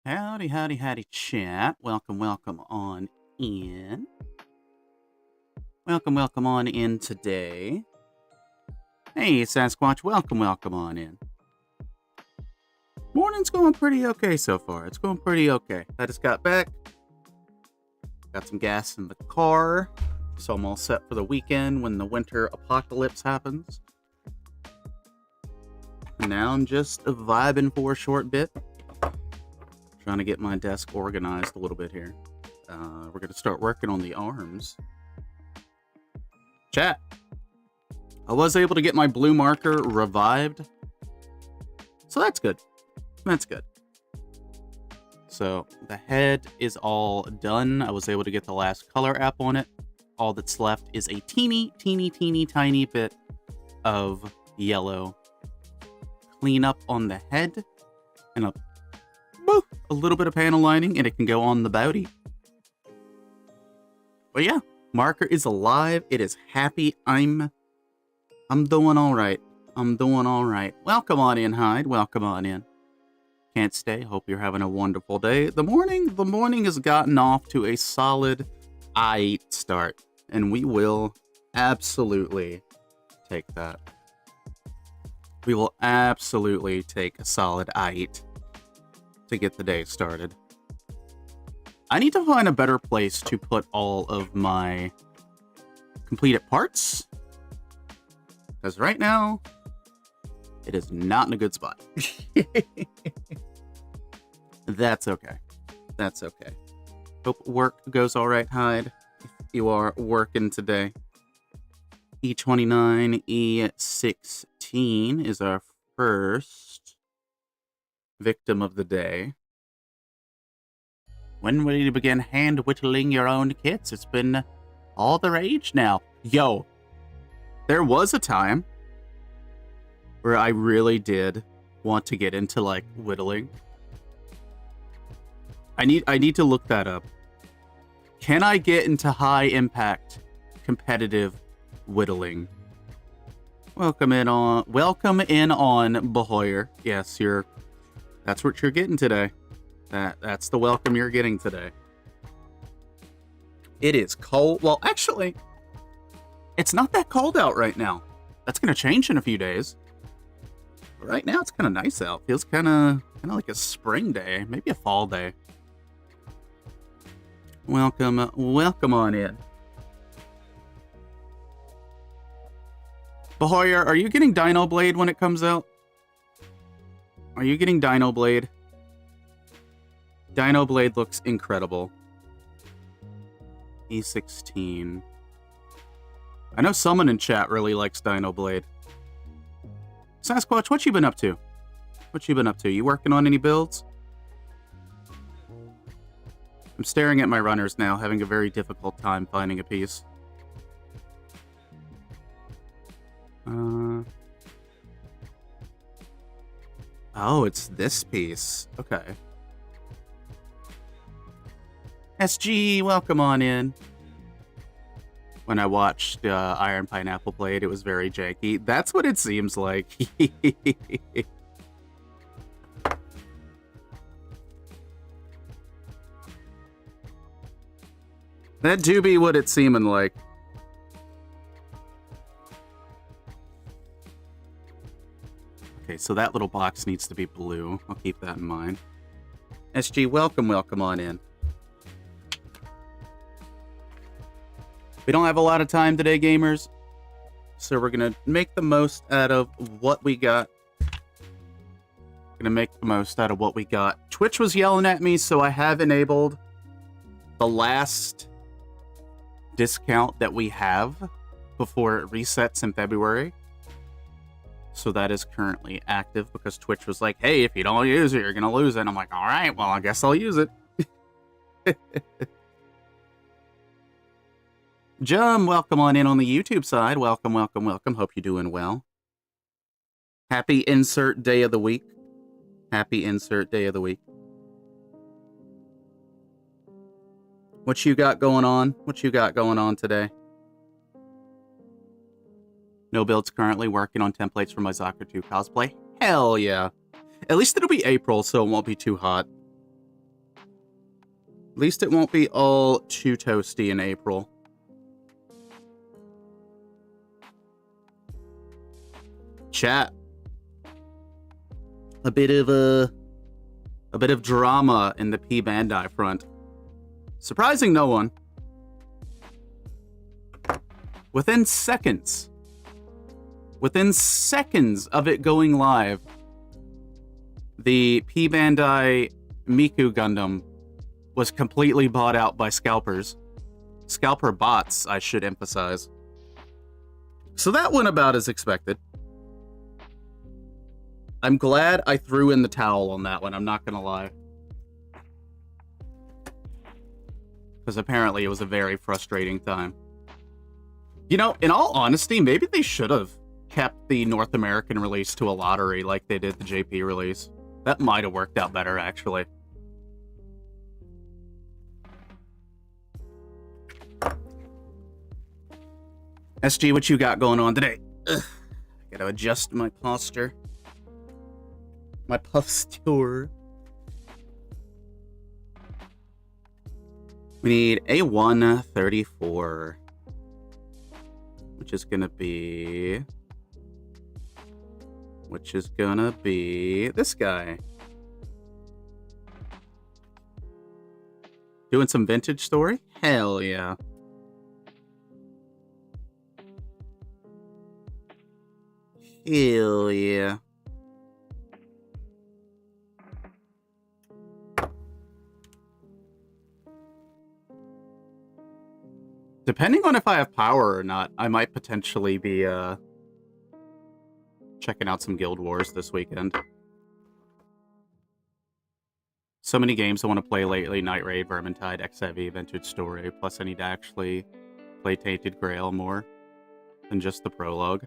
Howdy, howdy, howdy, chat. Welcome, welcome on in. Welcome on in today. Hey, Sasquatch, welcome on in. Morning's going pretty okay so far. It's going pretty okay. I just got back. Got some gas in the car. So I'm all set for the weekend when the winter apocalypse happens. And now I'm just vibing for a short bit. Trying to get my desk organized a little bit here. We're going to start working on the arms. Chat. I was able to get my blue marker revived. So that's good. That's good. So the head is all done. I was able to get the last color app on it. All that's left is a teeny tiny bit of yellow cleanup on the head and a little bit of panel lining, and it can go on the body. But yeah, marker is alive. It is happy. I'm doing all right. I'm doing all right. Welcome on in, Hyde. Welcome on in. Can't stay. Hope you're having a wonderful day. The morning has gotten off to a solid I start, and we will absolutely take that. We will absolutely take a solid I to get the day started. I need to find a better place to put all of my completed parts, because right now it is not in a good spot. That's okay. That's okay. Hope work goes all right, Hyde. If you are working today. E29, E16 is our first victim of the day. When will you begin hand whittling your own kits? It's been all the rage now. Yo, there was a time where I really did want to get into like whittling. I need to look that up. Can I get into high impact competitive whittling? Welcome in on Bahoyer. Yes, that's what you're getting today. That's the welcome you're getting today. It is cold. Well, actually, it's not that cold out right now. That's gonna change in a few days. But right now, it's kind of nice out. Feels kind of like a spring day, maybe a fall day. Welcome on in. Bahoyer, are you getting Dino Blade when it comes out? Are you getting Dino Blade? Dino Blade looks incredible. E16. I know someone in chat really likes Dino Blade. Sasquatch, what you been up to? What you been up to? You working on any builds? I'm staring at my runners now, having a very difficult time finding a piece. Oh, it's this piece. Okay. SG, welcome on in. When I watched Iron Pineapple Blade, it was very janky. That's what it seems like. That do be what it's seeming like. Okay, so that little box needs to be blue. I'll keep that in mind. SG, welcome on in. We don't have a lot of time today, gamers. So we're going to make the most out of what we got. Twitch was yelling at me, so I have enabled the last discount that we have before it resets in February. So that is currently active because Twitch was like, hey, if you don't use it, you're going to lose it. And I'm like, all right, well, I guess I'll use it. Jum, welcome on in on the YouTube side. Welcome. Hope you're doing well. Happy insert day of the week. Happy insert day of the week. What you got going on? What you got going on today? No builds currently working on templates for my Zakra 2 cosplay. Hell yeah. At least it'll be April, so it won't be too hot. At least it won't be all too toasty in April. Chat. A bit of drama in the P Bandai front. Surprising no one. Within seconds of it going live, the P Bandai Miku Gundam was completely bought out by scalpers. Scalper bots, I should emphasize. So that went about as expected. I'm glad I threw in the towel on that one, I'm not gonna lie. Because apparently it was a very frustrating time. You know, in all honesty, maybe they should have kept the North American release to a lottery like they did the JP release. That might have worked out better, actually. SG, what you got going on today? Ugh. Gotta adjust my posture. My posture. We need a 134. Which is gonna be this guy. Doing some vintage story? Hell yeah. Hell yeah. Depending on if I have power or not, I might potentially be checking out some Guild Wars this weekend. So many games I want to play lately. Night Raid, Vermintide, XIV, Vintage Story. Plus I need to actually play Tainted Grail more than just the prologue.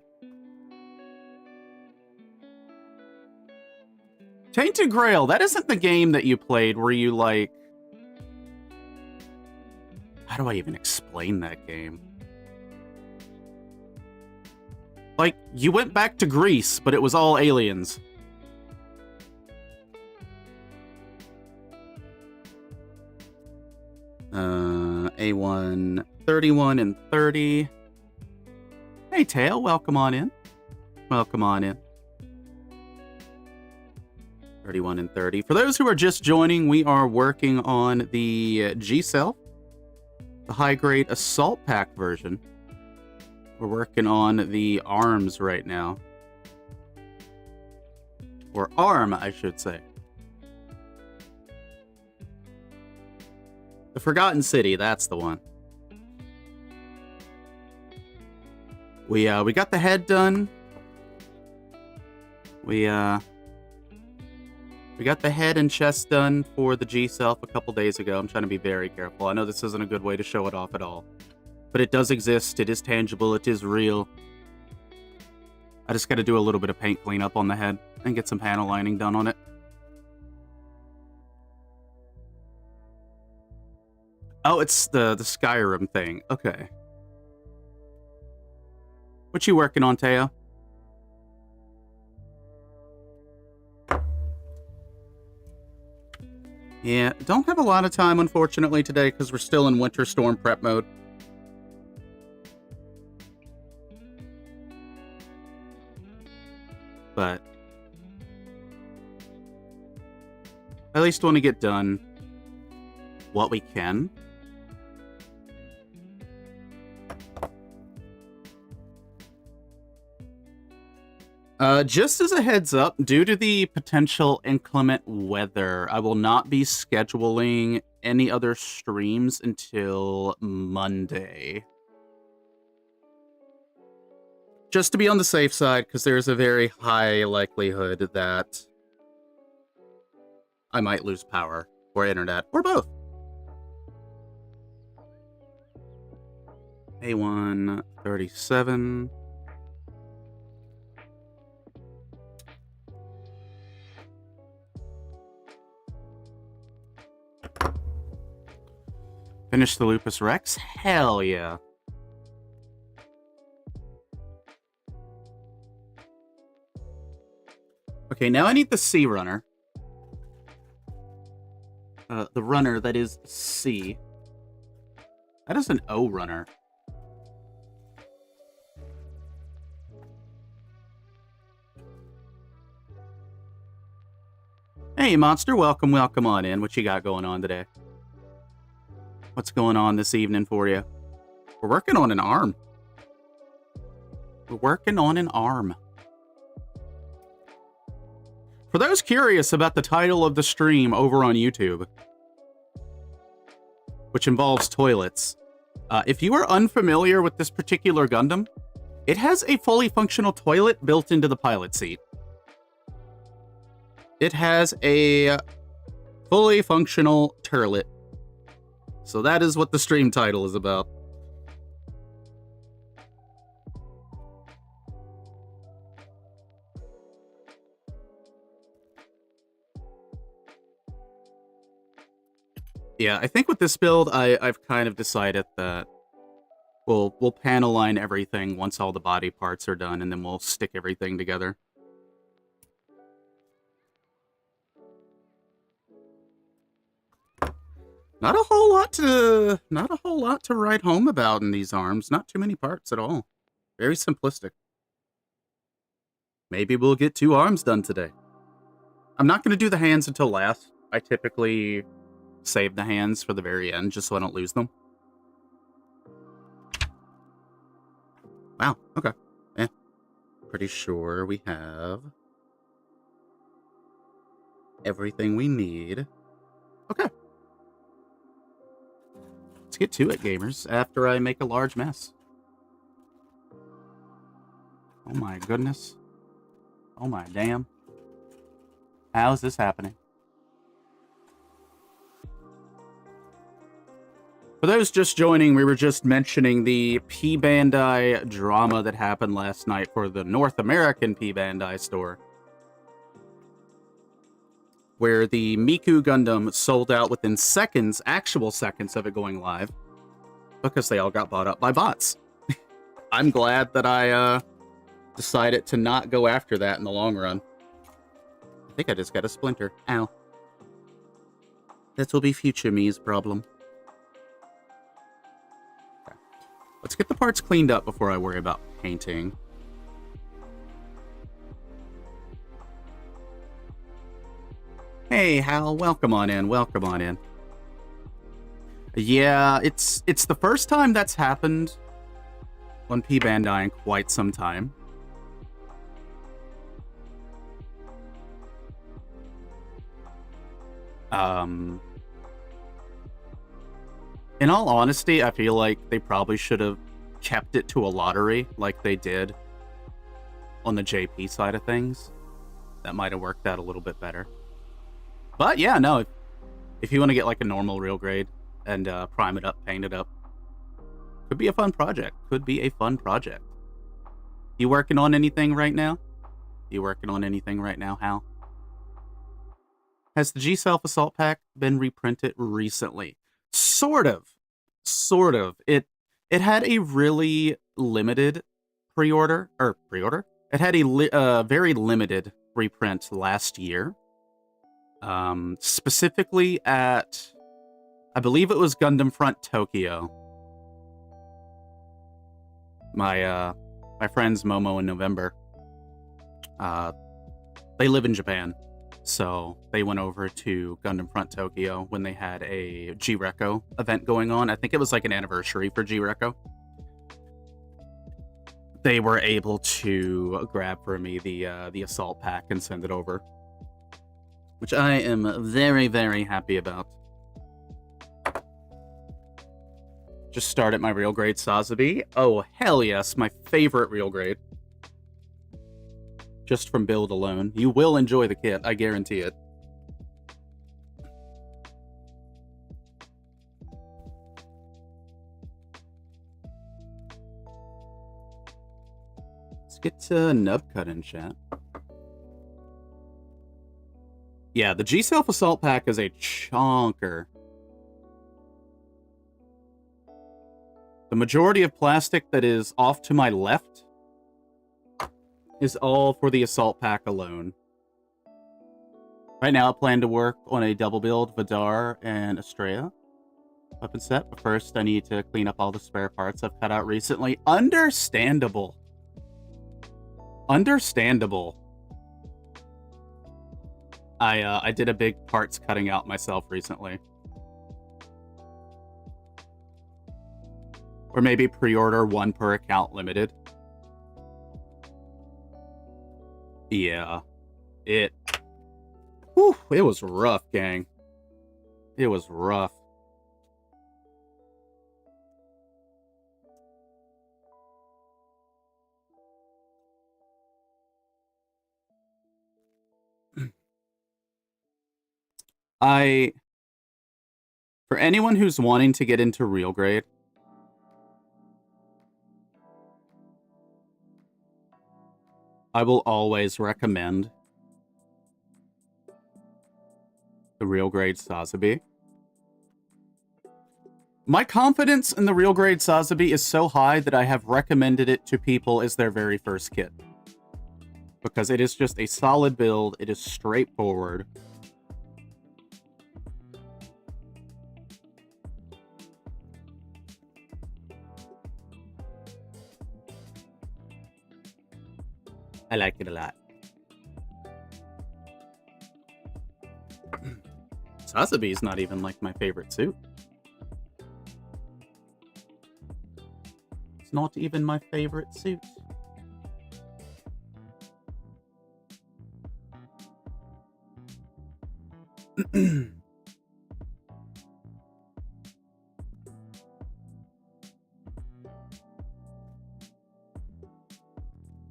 Tainted Grail, that isn't the game that you played where you, like... How do I even explain that game? Like, you went back to Greece, but it was all aliens. A1, 31 and 30. Hey, Tail, welcome on in. Welcome on in. 31 and 30. For those who are just joining, we are working on the G-Cell. The high-grade assault pack version. We're working on the arms right now. Or arm, I should say. The Forgotten City, that's the one. We got the head done. We got the head and chest done for the G-Self a couple days ago. I'm trying to be very careful. I know this isn't a good way to show it off at all. But it does exist. It is tangible. It is real. I just got to do a little bit of paint cleanup on the head and get some panel lining done on it. Oh, it's the Skyrim thing. Okay. What you working on, Teo? Yeah, don't have a lot of time, unfortunately, today, because we're still in Winter Storm prep mode. But I at least want to get done what we can. Just as a heads up, due to the potential inclement weather, I will not be scheduling any other streams until Monday. Just to be on the safe side, because there's a very high likelihood that I might lose power, or internet, or both. A1, 37... Finish the Lupus Rex? Hell yeah. Okay, now I need the Sea Runner. the runner that is C. That is an O runner. Hey, Monster, welcome on in. What you got going on today? What's going on this evening for you? We're working on an arm. We're working on an arm. For those curious about the title of the stream over on YouTube, which involves toilets, if you are unfamiliar with this particular Gundam, it has a fully functional toilet built into the pilot seat. It has a fully functional turlet. So that is what the stream title is about. Yeah, I think with this build, I've kind of decided that we'll panel line everything once all the body parts are done, and then we'll stick everything together. Not a whole lot to write home about in these arms. Not too many parts at all. Very simplistic. Maybe we'll get 2 arms done today. I'm not going to do the hands until last. I typically save the hands for the very end, just so I don't lose them. Wow, okay. Yeah. Pretty sure we have everything we need. Okay. Let's get to it, gamers, after I make a large mess. Oh my goodness. Oh my damn. How is this happening? For those just joining, we were just mentioning the P Bandai drama that happened last night for the North American P Bandai store, where the Miku Gundam sold out within seconds, actual seconds of it going live, because they all got bought up by bots. I'm glad that I decided to not go after that in the long run. I think I just got a splinter. Ow. That will be future me's problem. Okay. Let's get the parts cleaned up before I worry about painting. Hey, Hal, welcome on in, welcome on in. Yeah, it's the first time that's happened on P Bandai in quite some time. In all honesty, I feel like they probably should have kept it to a lottery like they did on the JP side of things. That might have worked out a little bit better. But yeah, no, if you want to get like a normal real grade and prime it up, paint it up, could be a fun project. Could be a fun project. You working on anything right now? You working on anything right now, Hal? Has the G-Self Assault Pack been reprinted recently? Sort of. Sort of. It had a really limited pre-order. It had a very limited reprint last year. Specifically at, I believe it was Gundam Front Toyko. My friends Momo and November, they live in Japan, so they went over to Gundam Front Toyko when they had a G-Reco event going on. I think it was like an anniversary for G-Reco. They were able to grab for me the assault pack and send it over, which I am very, very happy about. Just started my real grade Sazabi. Oh, hell yes, my favorite real grade. Just from build alone. You will enjoy the kit, I guarantee it. Let's get to nub cut in chat. Yeah, the G-Self Assault Pack is a chonker. The majority of plastic that is off to my left is all for the Assault Pack alone. Right now, I plan to work on a double build Vidar and Estrella weapon set, but first I need to clean up all the spare parts I've cut out recently. Understandable. Understandable. I did a big parts cutting out myself recently. Or maybe pre-order 1 per account limited. Yeah. It was rough, gang. It was rough. For anyone who's wanting to get into real grade, I will always recommend the real grade Sazabi. My confidence in the real grade Sazabi is so high that I have recommended it to people as their very first kit. Because it is just a solid build, it is straightforward. I like it a lot. Sazabi is not even like my favorite suit. It's not even my favorite suit.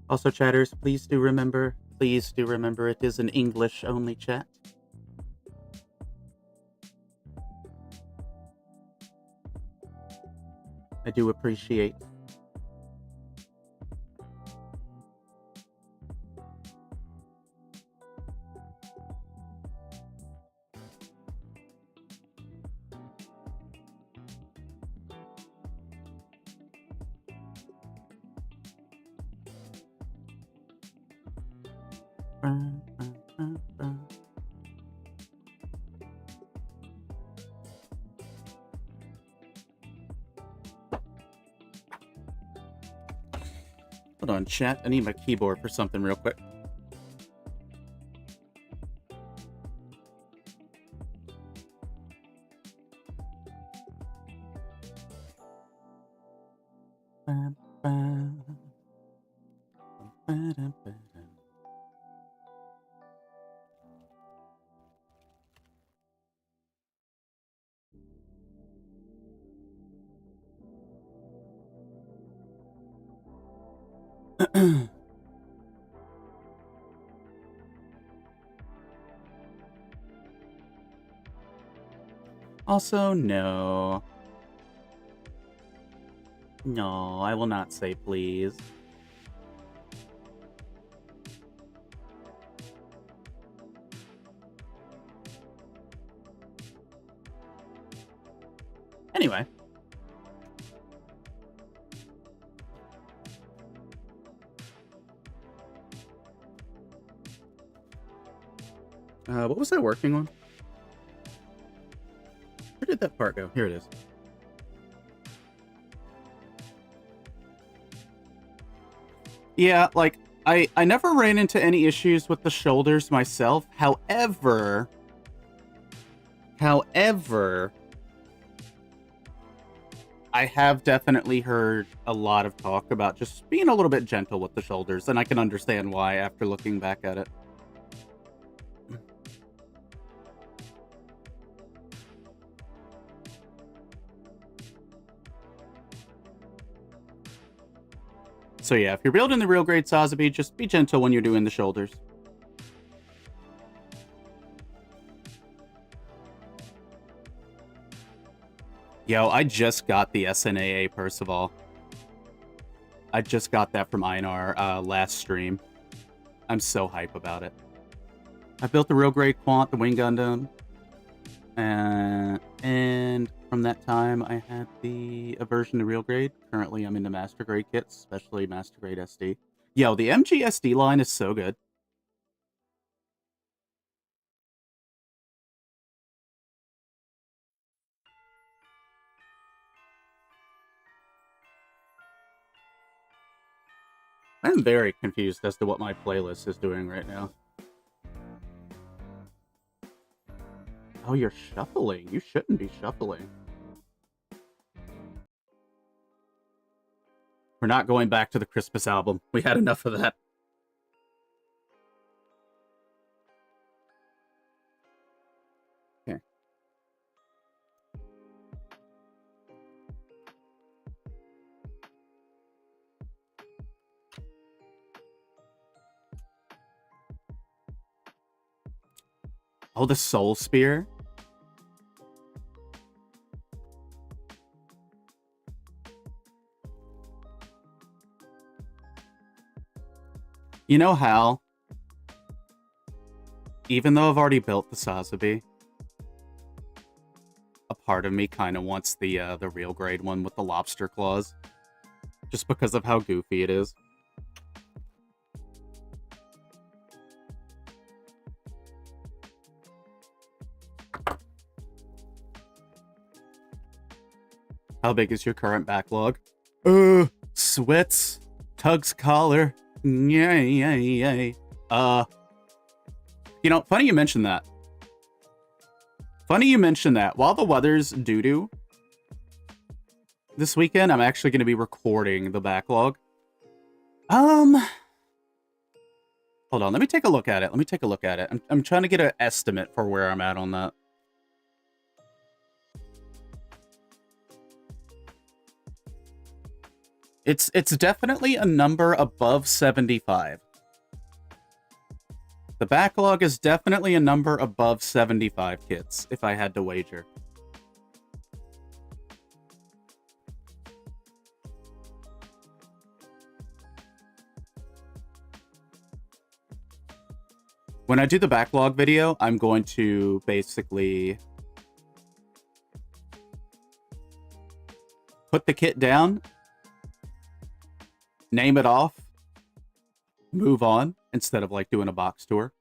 Also, chatters, please do remember it is an English-only chat. I do appreciate. Hold on, chat. I need my keyboard for something real quick. Also, no. No, I will not say please. Anyway. What was I working on? Where did that part go? Here it is. Yeah, like, I never ran into any issues with the shoulders myself. However, I have definitely heard a lot of talk about just being a little bit gentle with the shoulders, and I can understand why after looking back at it. So yeah, if you're building the real grade Sazabi, just be gentle when you're doing the shoulders. Yo, I just got the SNAA Percival. I just got that from Einar last stream. I'm so hype about it. I built the real grade Quant, the Wing Gundam. And from that time, I had a version of real grade. Currently, I'm into master grade kits, especially master grade SD. Yo, the MG SD line is so good. I'm very confused as to what my playlist is doing right now. Oh, you're shuffling. You shouldn't be shuffling. We're not going back to the Christmas album. We had enough of that. Okay. Oh, the Soul Spear? You know how, even though I've already built the Sazabi, a part of me kind of wants the real grade one with the lobster claws, just because of how goofy it is. How big is your current backlog? Sweats, Tug's collar. Yay. You know, funny you mentioned that. While the weather's doo-doo, this weekend I'm actually going to be recording the backlog. Hold on, let me take a look at it. I'm trying to get an estimate for where I'm at on that. It's definitely a number above 75. The backlog is definitely a number above 75 kits, if I had to wager. When I do the backlog video, I'm going to basically put the kit down, name it off, move on, instead of like doing a box tour.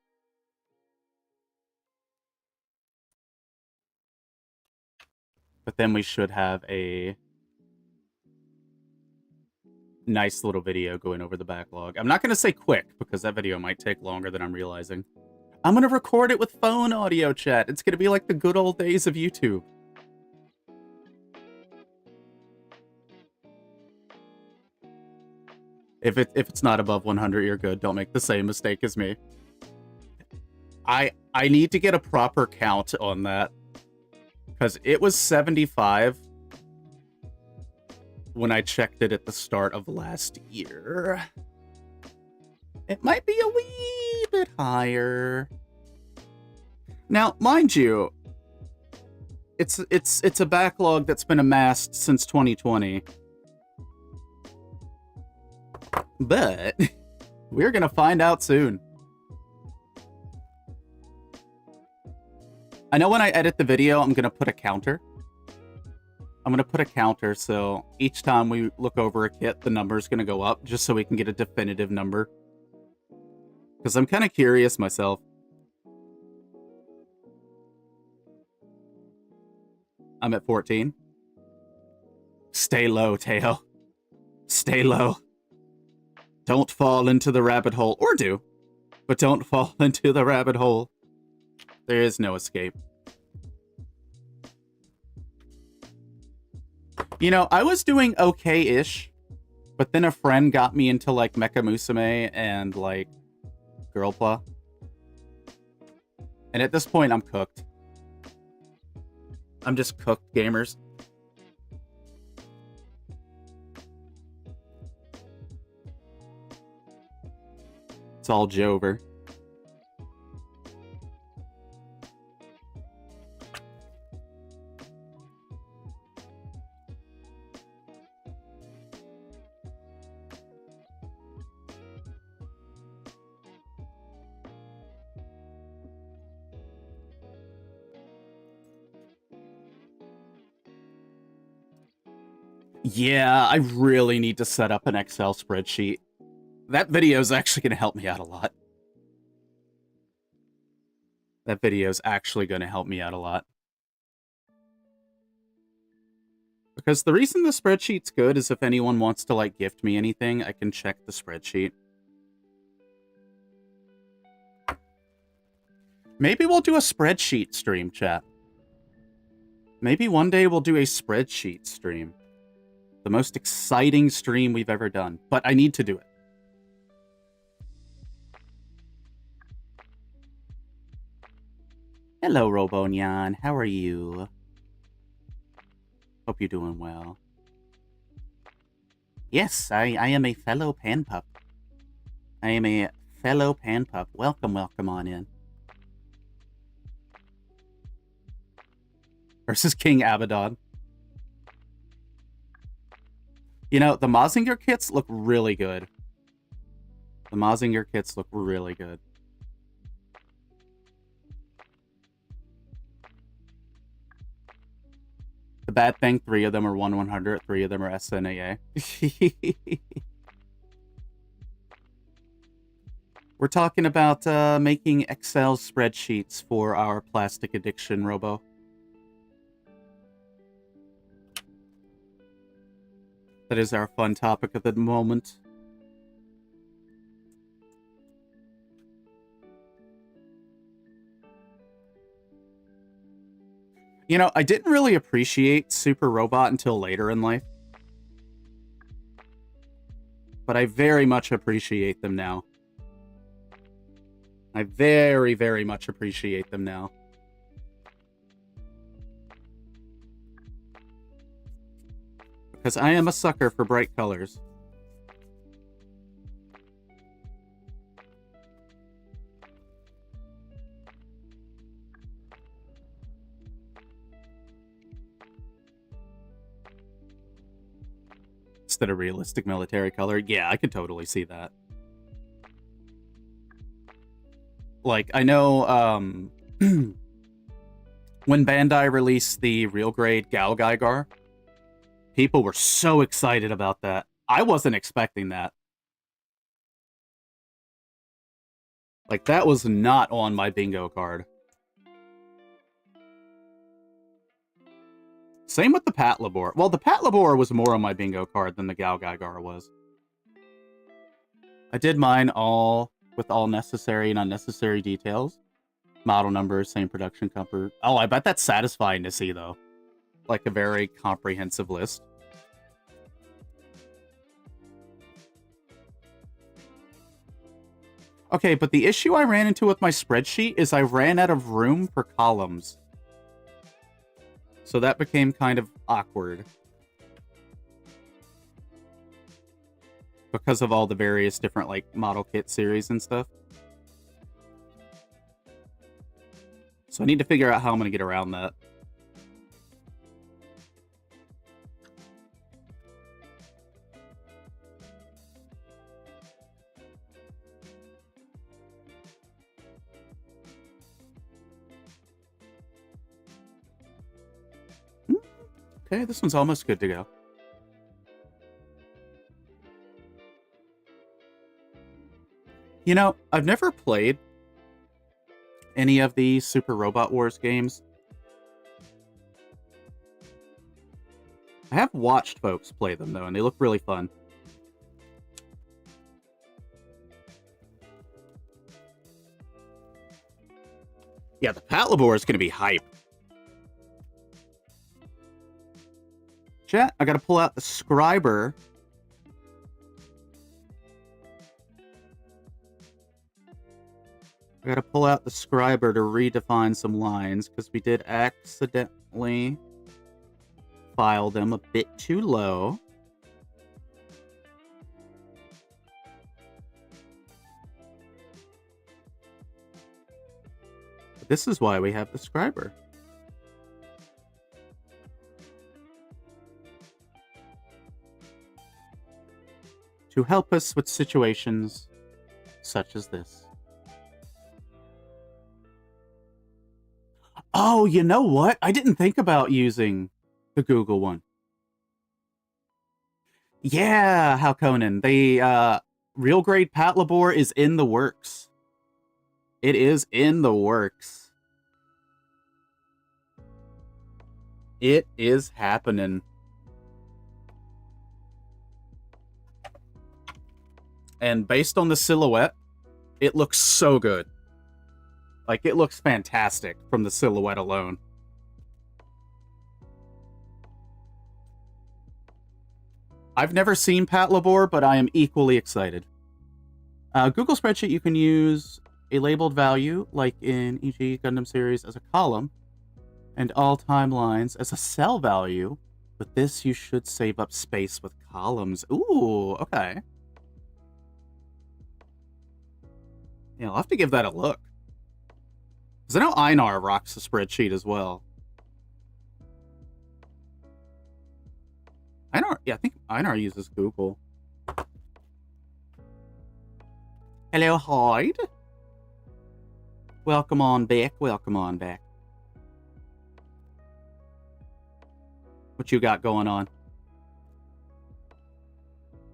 But then we should have a nice little video going over the backlog. I'm not going to say quick, because that video might take longer than I'm realizing. I'm going to record it with phone audio, chat. It's going to be like the good old days of YouTube. If it's not above 100, you're good. Don't make the same mistake as me. I need to get a proper count on that, because it was 75 when I checked it at the start of last year. It might be a wee bit higher. Now, mind you, it's a backlog that's been amassed since 2020. But we're gonna find out soon. I know when I edit the video, I'm gonna put a counter. So each time we look over a kit, the number's gonna go up, just so we can get a definitive number. Because I'm kind of curious myself. I'm at 14. Stay low, Teo. Stay low. Don't fall into the rabbit hole. Or do. But don't fall into the rabbit hole. There is no escape. You know, I was doing okay-ish. But then a friend got me into, like, Mecha Musume and, like, Gunpla. And at this point, I'm cooked. I'm just cooked, gamers. It's all Jover. Yeah, I really need to set up an Excel spreadsheet. That video is actually going to help me out a lot. Because the reason the spreadsheet's good is if anyone wants to, like, gift me anything, I can check the spreadsheet. Maybe we'll do a spreadsheet stream, chat. Maybe one day we'll do a spreadsheet stream. The most exciting stream we've ever done. But I need to do it. Hello, Robonyan. How are you? Hope you're doing well. Yes, I am a fellow panpup. I am a fellow panpup. Welcome, welcome on in. Versus King Abaddon. You know, the Mazinger kits look really good. The Mazinger kits look really good. The bad thing, 3 of them are 1/100, 3 of them are SNAA. We're talking about making Excel spreadsheets for our plastic addiction, Robo. That is our fun topic at the moment. You know, I didn't really appreciate Super Robot until later in life. But I very much appreciate them now. I very, very much appreciate them now. Because I am a sucker for bright colors. Instead of realistic military color. Yeah, I could totally see that. Like, I know, when Bandai released the real grade Gao Gaigar, people were so excited about that. I wasn't expecting that. Like, that was not on my bingo card. Same with the Pat Labor. Well, the Pat Labor was more on my bingo card than the Gao Gaigar was. I did mine all with all necessary and unnecessary details. Model numbers, same production company. Oh, I bet that's satisfying to see, though. Like a very comprehensive list. Okay, but the issue I ran into with my spreadsheet is I ran out of room for columns. So that became kind of awkward. Because of all the various different, like, model kit series and stuff. So I need to figure out how I'm going to get around that. Okay, this one's almost good to go. You know, I've never played any of the Super Robot Wars games. I have watched folks play them, though, and they look really fun. Yeah, the Pat Labor is going to be hype. Chat, I got to pull out the Scriber. I gotta pull out the Scriber to redefine some lines, because we did accidentally file them a bit too low. But this is why we have the Scriber. To help us with situations such as this. Oh, you know what? I didn't think about using the Google one. Yeah, how Conan. The real grade Pat Labor is in the works. It is in the works. It is happening. And based on the silhouette, it looks so good. Like, it looks fantastic from the silhouette alone. I've never seen Pat Labor, but I am equally excited. Google Spreadsheet, you can use a labeled value, like in e.g. Gundam series, as a column, and all timelines as a cell value. With this, you should save up space with columns. Ooh, okay. Yeah, I'll have to give that a look. Because I know Einar rocks the spreadsheet as well. Einar, yeah, I think Einar uses Google. Hello, Hyde. Welcome on back, welcome on back. What you got going on?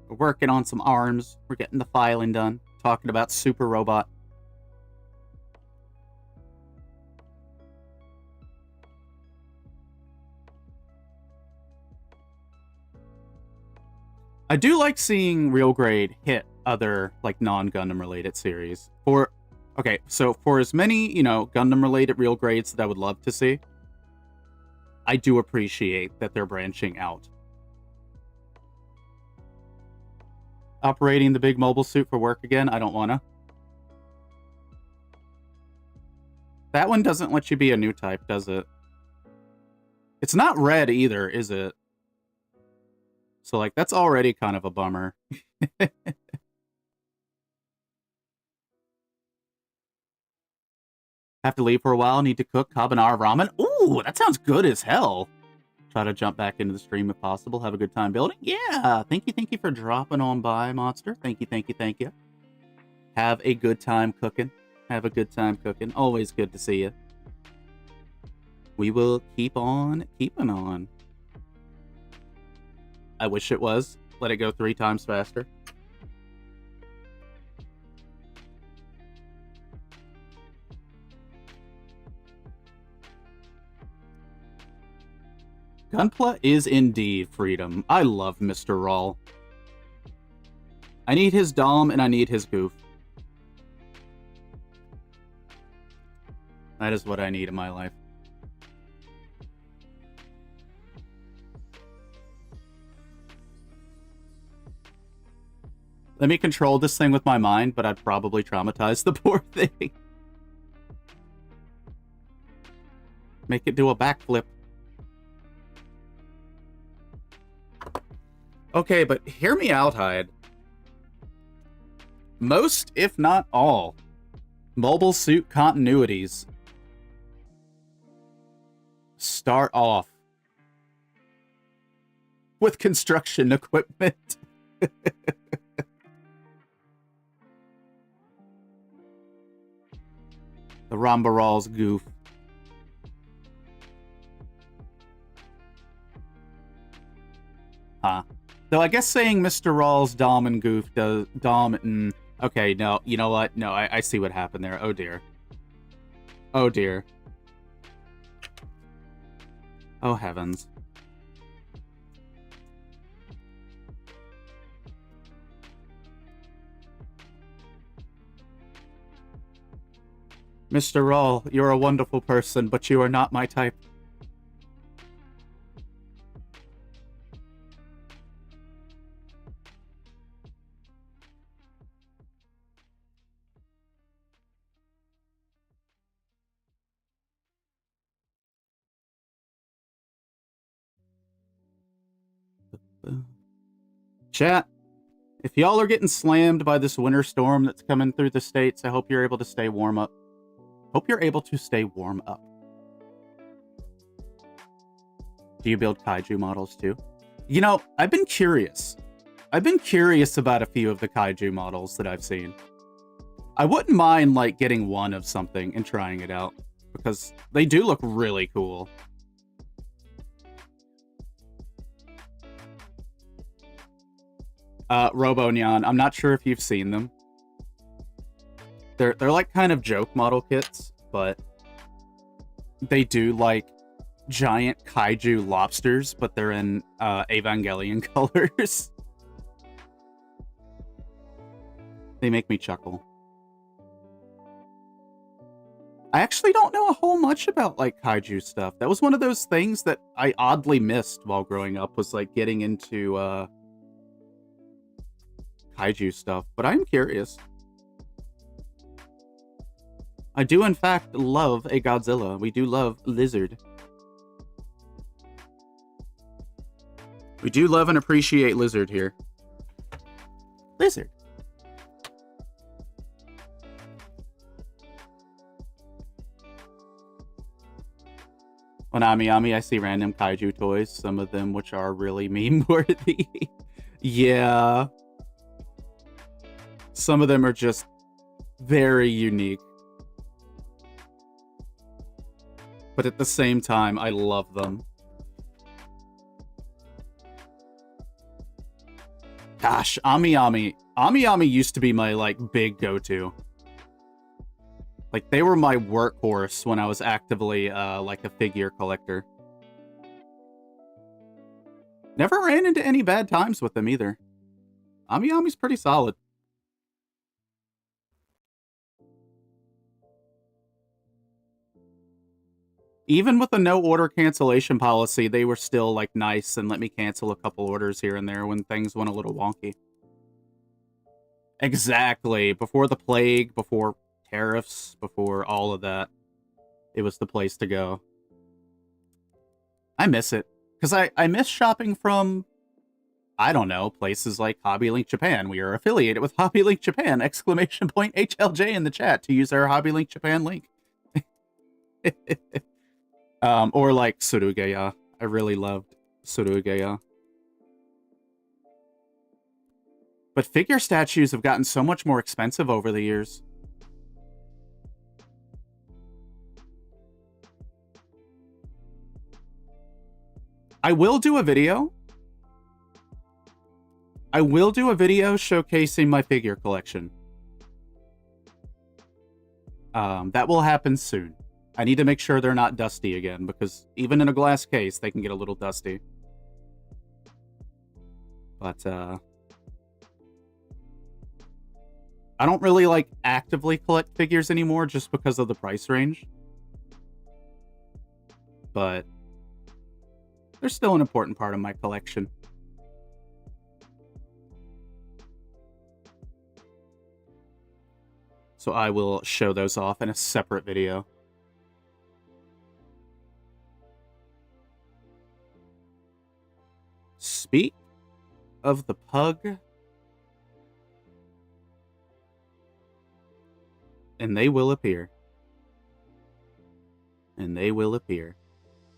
We're working on some arms. We're getting the filing done. Talking about Super Robot. I do like seeing Real Grade hit other, like, non-Gundam related series. Okay, so for as many, you know, Gundam related Real Grades that I would love to see, I do appreciate that they're branching out. Operating the big mobile suit for work again? I don't wanna. That one doesn't let you be a new type, does it? It's not red either, is it? So, like, that's already kind of a bummer. Have to leave for a while, need to cook carbonara ramen. Ooh, that sounds good as hell. Try to jump back into the stream if possible. Have a good time building. Yeah, thank you for dropping on by, Monster. Thank you. Have a good time cooking. Have a good time cooking. Always good to see you. We will keep on keeping on. I wish it was. Let it go 3 times faster. Gunpla is indeed freedom. I love Mr. Rawl. I need his Dom and I need his goof. That is what I need in my life. Let me control this thing with my mind, but I'd probably traumatize the poor thing. Make it do a backflip. Okay, but hear me out, Hyde. Most, if not all, mobile suit continuities start off with construction equipment. The Rambaral's goof. Huh. Though I guess saying Mr. Rawls, Dom, and Goof does... Dom and... Okay, no, you know what? No, I see what happened there. Oh, dear. Oh, dear. Oh, heavens. Mr. Rawl, you're a wonderful person, but you are not my type. Chat, if y'all are getting slammed by this winter storm that's coming through the states, I hope you're able to stay warm up. Hope you're able to stay warm up. Do you build kaiju models too? You know, I've been curious. I've been curious about a few of the kaiju models that I've seen. I wouldn't mind, like, getting one of something and trying it out, because they do look really cool. Robonyan, I'm not sure if you've seen them. They're like kind of joke model kits, but they do like giant kaiju lobsters, but they're in Evangelion colors. They make me chuckle. I actually don't know a whole much about, like, kaiju stuff. That was one of those things that I oddly missed while growing up, was, like, getting into, kaiju stuff. But I'm curious. I do, in fact, love a Godzilla. We do love Lizard. We do love and appreciate Lizard here. Lizard. On Ami, I see random kaiju toys, some of them which are really meme-worthy. Yeah. Some of them are just very unique. But at the same time, I love them. Gosh, Ami used to be my, like, big go-to. Like, they were my workhorse when I was actively, like, a figure collector. Never ran into any bad times with them, either. Ami's pretty solid. Even with the no order cancellation policy, they were still, like, nice and let me cancel a couple orders here and there when things went a little wonky. Exactly. Before the plague, before tariffs, before all of that, it was the place to go. I miss it. Because I miss shopping from, I don't know, places like Hobby Link Japan. We are affiliated with Hobby Link Japan! Exclamation point HLJ in the chat to use our Hobby Link Japan link. Or like Surugeya. I really loved Surugeya. But figure statues have gotten so much more expensive over the years. I will do a video. I will do a video showcasing my figure collection. That will happen soon. I need to make sure they're not dusty again, because even in a glass case, they can get a little dusty. But, I don't really, like, actively collect figures anymore just because of the price range. But they're still an important part of my collection. So I will show those off in a separate video. Speak of the pug, and they will appear. And they will appear.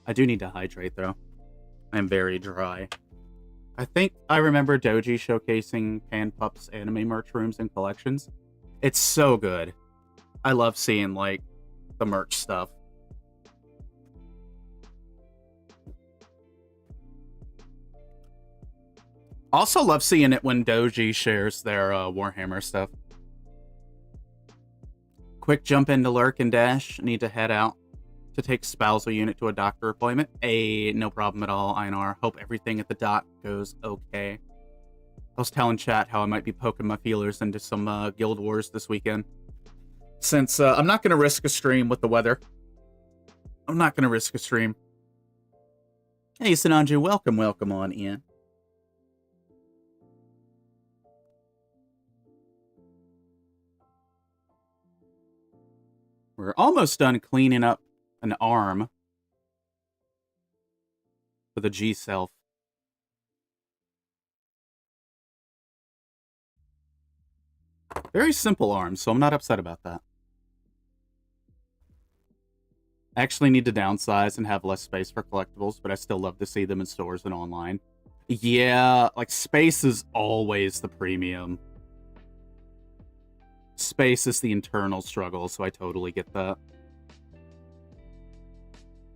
I do need to hydrate, though. I'm very dry. I think I remember Doji showcasing Pan-Pup's anime merch rooms and collections. It's so good. I love seeing, like, the merch stuff. Also love seeing it when Doji shares their Warhammer stuff. Quick jump into Lurk and Dash. Need to head out to take spousal unit to a doctor appointment. No problem at all, Einar. Hope everything at the doc goes okay. I was telling chat how I might be poking my feelers into some Guild Wars this weekend. Since I'm not going to risk a stream with the weather. I'm not going to risk a stream. Hey, Sananju, welcome on in. We're almost done cleaning up an arm for the G-Self. Very simple arm, so I'm not upset about that. I actually need to downsize and have less space for collectibles, but I still love to see them in stores and online. Yeah, like, space is always the premium. Space is the internal struggle, so I totally get that.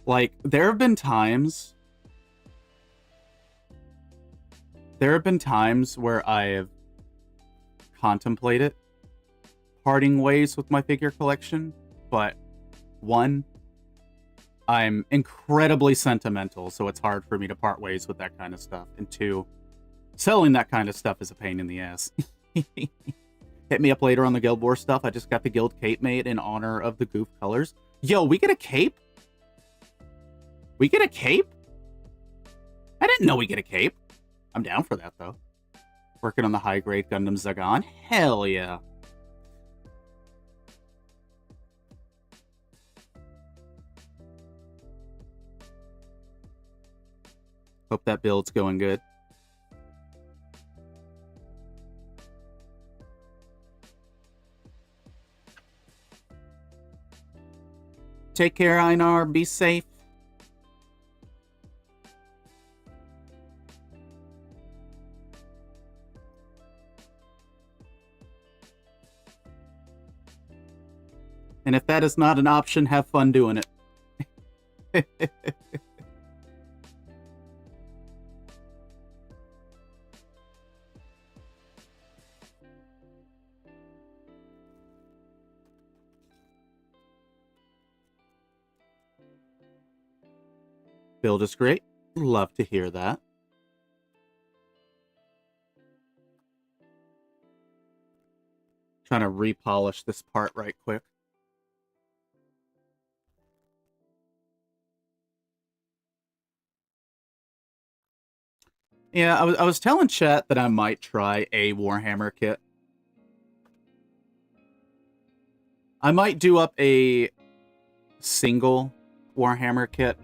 Like, there have been times where I have contemplated parting ways with my figure collection, but one, I'm incredibly sentimental, so it's hard for me to part ways with that kind of stuff. And two, selling that kind of stuff is a pain in the ass. Hit me up later on the Guild Wars stuff. I just got the guild cape made in honor of the goof colors. Yo, we get a cape? We get a cape? I didn't know we get a cape. I'm down for that, though. Working on the high-grade Gundam Zagon. Hell yeah. Hope that build's going good. Take care, Einar. Be safe. And if that is not an option, have fun doing it. Build is great. Love to hear that. Trying to repolish this part right quick. Yeah, I was telling chat that I might try a Warhammer kit. I might do up a single Warhammer kit.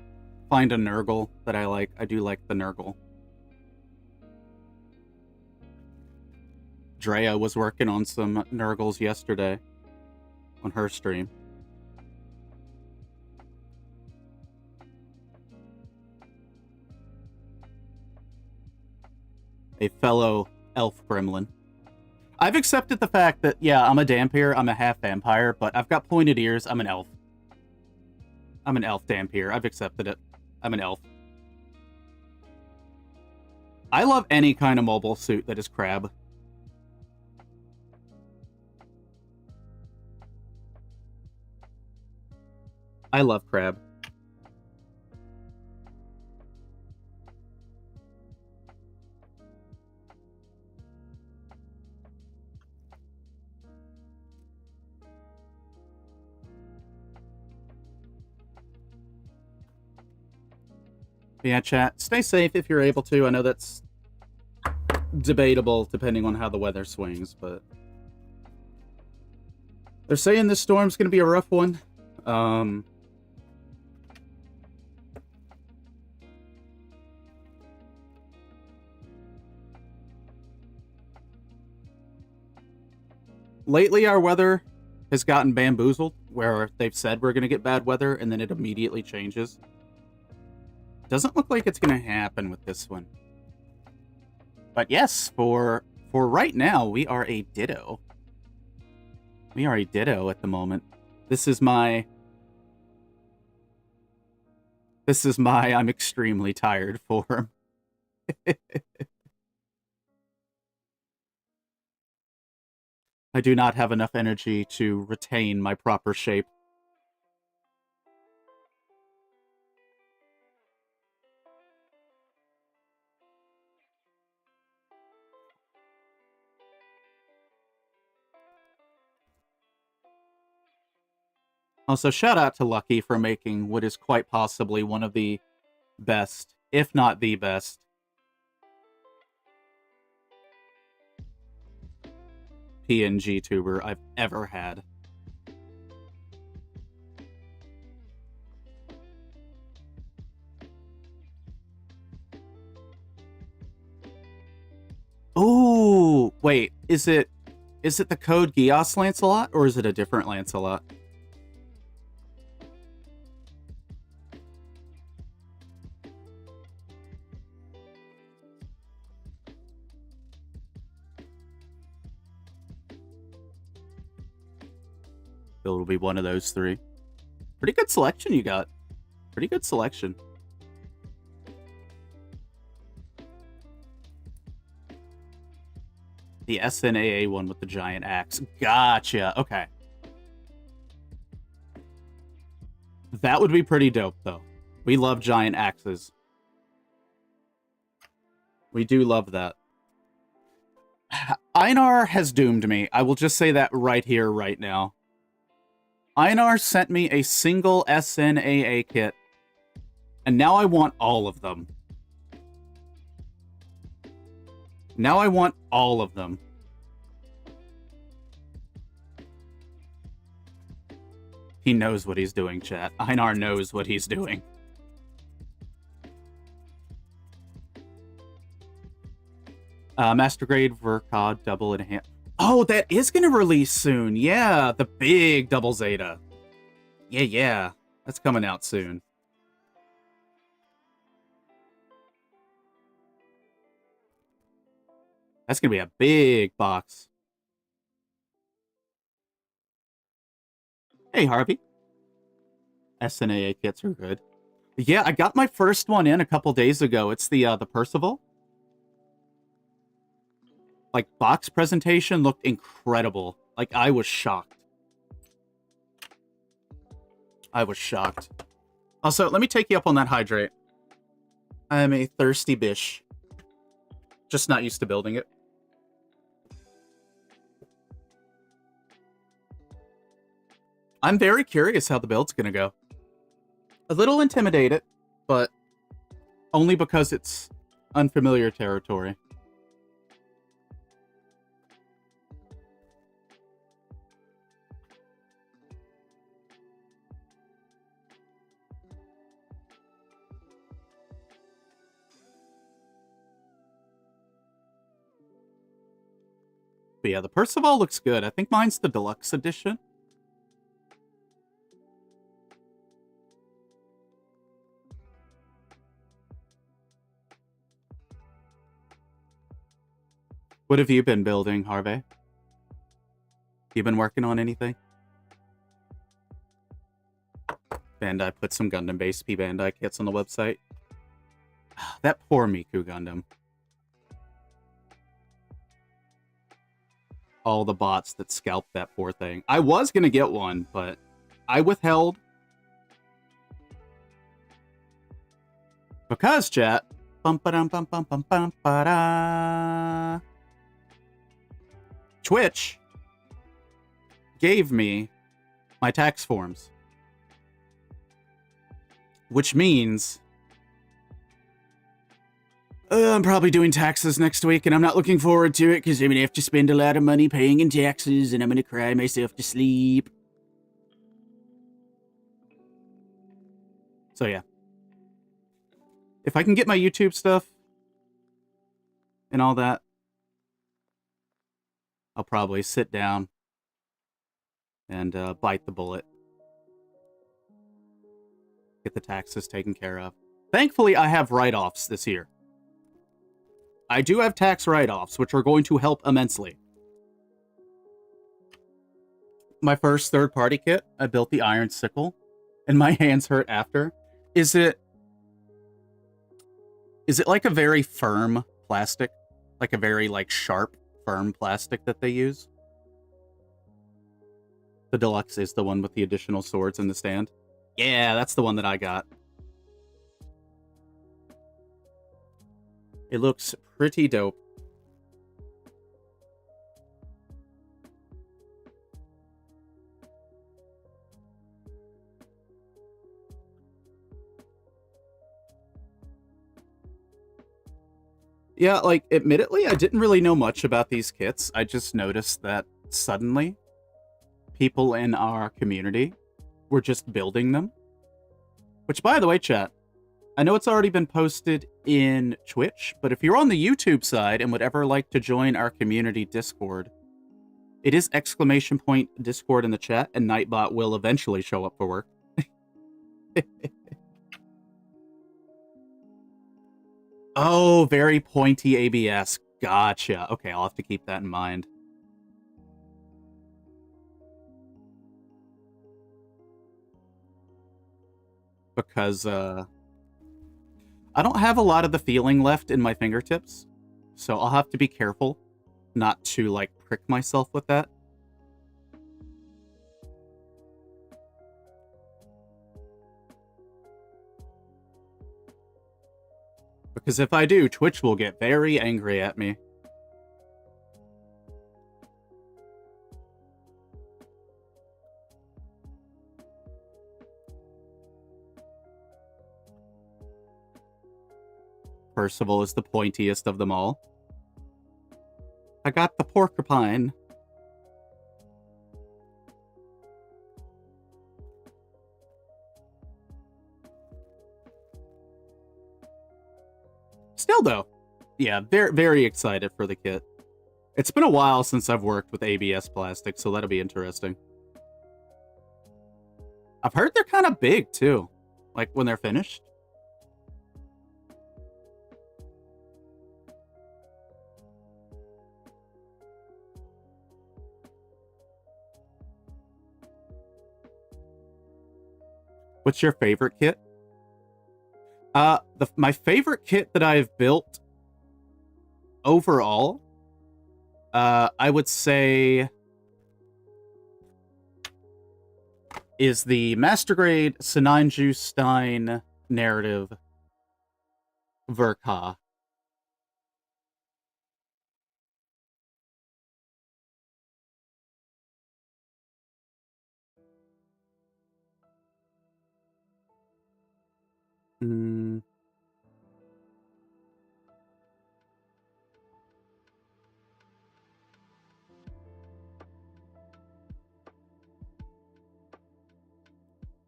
Find a Nurgle that I like. I do like the Nurgle. Drea was working on some Nurgles yesterday on her stream. A fellow elf gremlin. I've accepted the fact that, yeah, I'm a Dampier, I'm a half vampire, but I've got pointed ears, I'm an elf. I'm an elf Dampier, I've accepted it. I'm an elf. I love any kind of mobile suit that is crab. I love crab. Yeah, chat. Stay safe if you're able to. I know that's debatable depending on how the weather swings, but they're saying this storm's going to be a rough one. Lately, our weather has gotten bamboozled, where they've said we're going to get bad weather, and then it immediately changes. Doesn't look like it's going to happen with this one. But yes, for right now, we are a ditto. We are a ditto at the moment. This is my I'm extremely tired form. I do not have enough energy to retain my proper shape. Also, shout out to Lucky for making what is quite possibly one of the best, if not the best, PNG tuber I've ever had. Ooh, wait, is it the code Gios Lancelot, or is it a different Lancelot? It'll be one of those three. Pretty good selection you got. Pretty good selection. The SNAA one with the giant axe. Gotcha. Okay. That would be pretty dope, though. We love giant axes. We do love that. Einar has doomed me. I will just say that right here, right now. Einar sent me a single SNAA kit, and now I want all of them. Now I want all of them. He knows what he's doing, chat. Einar knows what he's doing. Master Grade Vercod double in a hand. Oh, that is going to release soon. Yeah, the big double Zeta. Yeah. That's coming out soon. That's going to be a big box. Hey, Harvey. SNAA kits are good. Yeah, I got my first one in a couple days ago. It's the Percival. Like, box presentation looked incredible. Like, I was shocked. I was shocked. Also, let me take you up on that hydrate. I am a thirsty bish. Just not used to building it. I'm very curious how the build's gonna go. A little intimidated, but only because it's unfamiliar territory. But yeah, the Percival looks good. I think mine's the deluxe edition. What have you been building, Harvey? You been working on anything? Bandai put some Gundam-based Bandai kits on the website. That poor Miku Gundam. All the bots that scalped that poor thing. I was going to get one, but I withheld. Because, chat. Twitch gave me my tax forms. Which means I'm probably doing taxes next week, and I'm not looking forward to it because I'm going to have to spend a lot of money paying in taxes, and I'm going to cry myself to sleep. So yeah. If I can get my YouTube stuff and all that, I'll probably sit down and bite the bullet. Get the taxes taken care of. Thankfully, I have write-offs this year. I do have tax write-offs, which are going to help immensely. My first third-party kit, I built the iron sickle, and my hands hurt after. Is it like a very firm plastic? Like a very, like, sharp, firm plastic that they use? The deluxe is the one with the additional swords in the stand. Yeah, that's the one that I got. It looks pretty dope. Yeah, like, admittedly, I didn't really know much about these kits. I just noticed that suddenly people in our community were just building them. Which, by the way, chat, I know it's already been posted in Twitch, but if you're on the YouTube side and would ever like to join our community Discord, it is !Discord in the chat, and Nightbot will eventually show up for work. Oh, very pointy ABS. Gotcha. Okay, I'll have to keep that in mind. Because, I don't have a lot of the feeling left in my fingertips, so I'll have to be careful not to, like, prick myself with that. Because if I do, Twitch will get very angry at me. Percival is the pointiest of them all. I got the porcupine. Still, though, yeah, very, very excited for the kit. It's been a while since I've worked with ABS plastic, so that'll be interesting. I've heard they're kind of big, too, like when they're finished. What's your favorite kit? My favorite kit that I've built overall, I would say, is the Master Grade Sinanju Stein narrative Verka.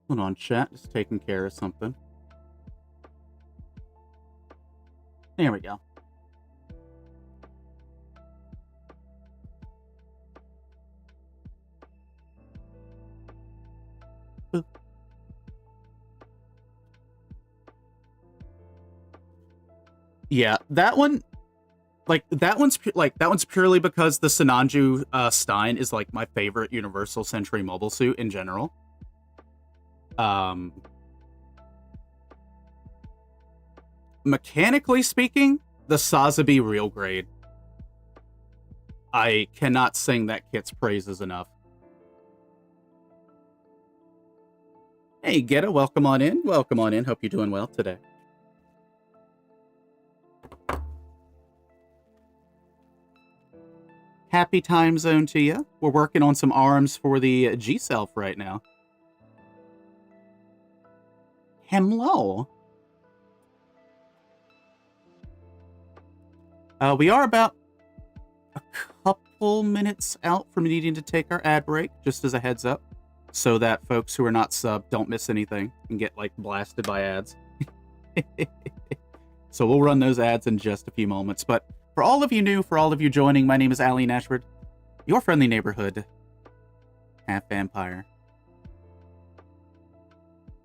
Hold on, chat. Just taking care of something. There we go. Boop. Yeah, that one, that one's purely because the Sinanju Stein is like my favorite Universal Century mobile suit in general. Mechanically speaking, the Sazabi real grade. I cannot sing that kit's praises enough. Hey, Geta, welcome on in. Welcome on in. Hope you're doing well today. Happy time zone to you. We're working on some arms for the G-Self right now. Hello. We are about a couple minutes out from needing to take our ad break, just as a heads up, so that folks who are not subbed don't miss anything and get, like, blasted by ads. So we'll run those ads in just a few moments. But for all of you new, for all of you joining, my name is Ali Nashford, your friendly neighborhood half-vampire.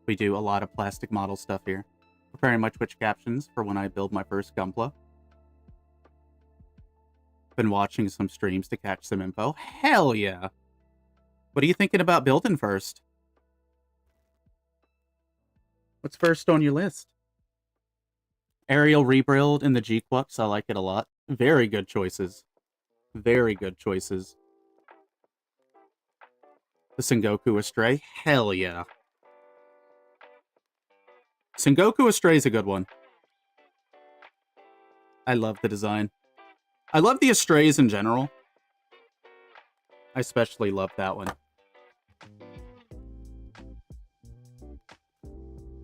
We do a lot of plastic model stuff here. Preparing my Twitch captions for when I build my first Gunpla. Been watching some streams to catch some info. Hell yeah! What are you thinking about building first? What's first on your list? Aerial rebuild in the G-Quups. I like it a lot. Very good choices. Very good choices. The Sengoku Astray. Hell yeah. Sengoku Astray is a good one. I love the design. I love the Astrays in general. I especially love that one.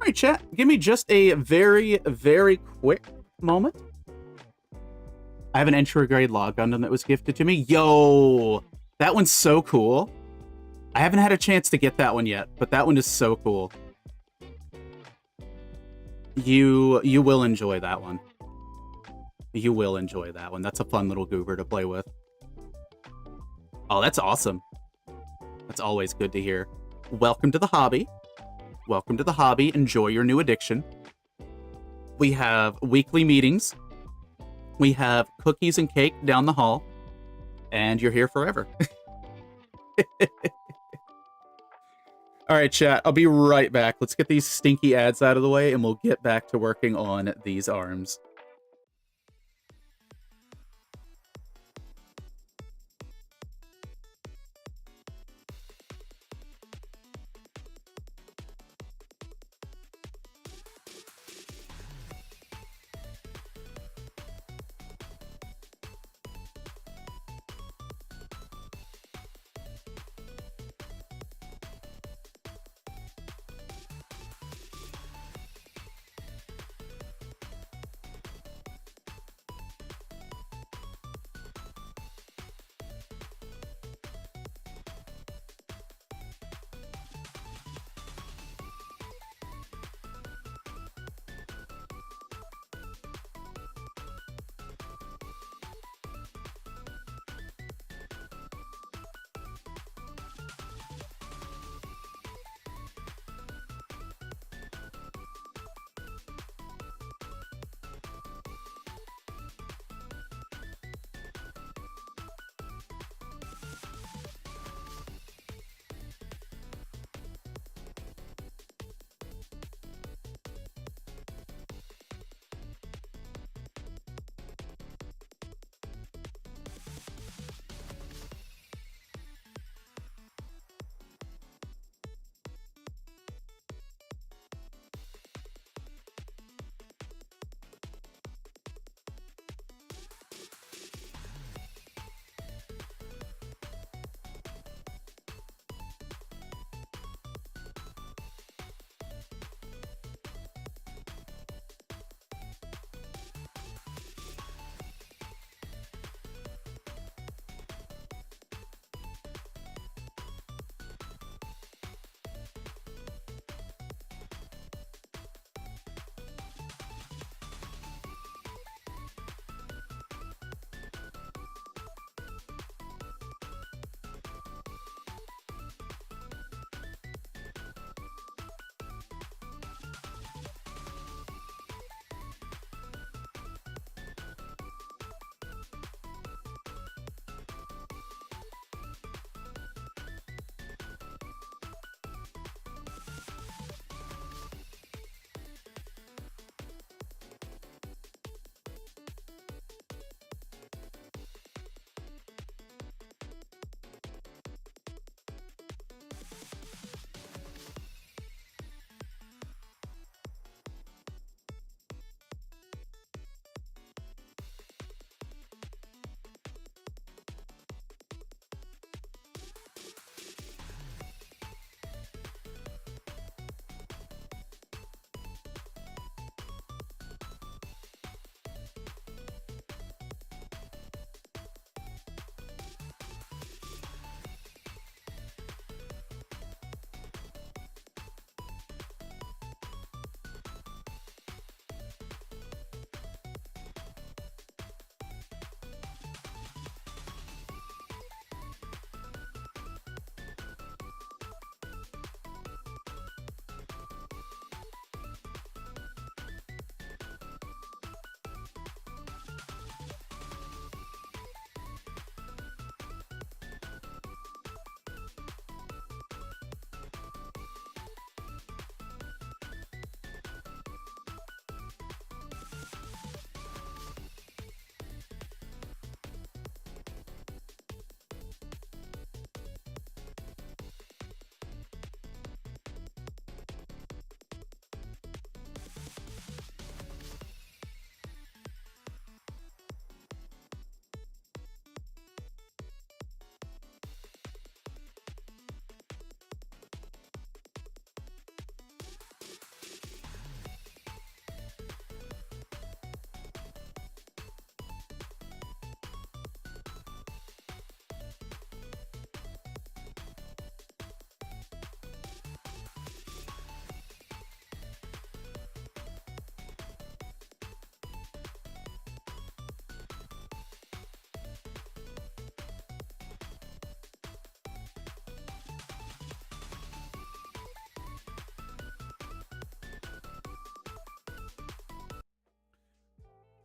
Alright, chat. Give me just a very, very quick moment. I have an entry grade log Gundam that was gifted to me. Yo! That one's so cool. I haven't had a chance to get that one yet, but that one is so cool. You will enjoy that one. You will enjoy that one. That's a fun little goober to play with. Oh, that's awesome. That's always good to hear. Welcome to the hobby. Welcome to the hobby. Enjoy your new addiction. We have weekly meetings. We have cookies and cake down the hall. And you're here forever. All right, chat. I'll be right back. Let's get these stinky ads out of the way, and we'll get back to working on these arms.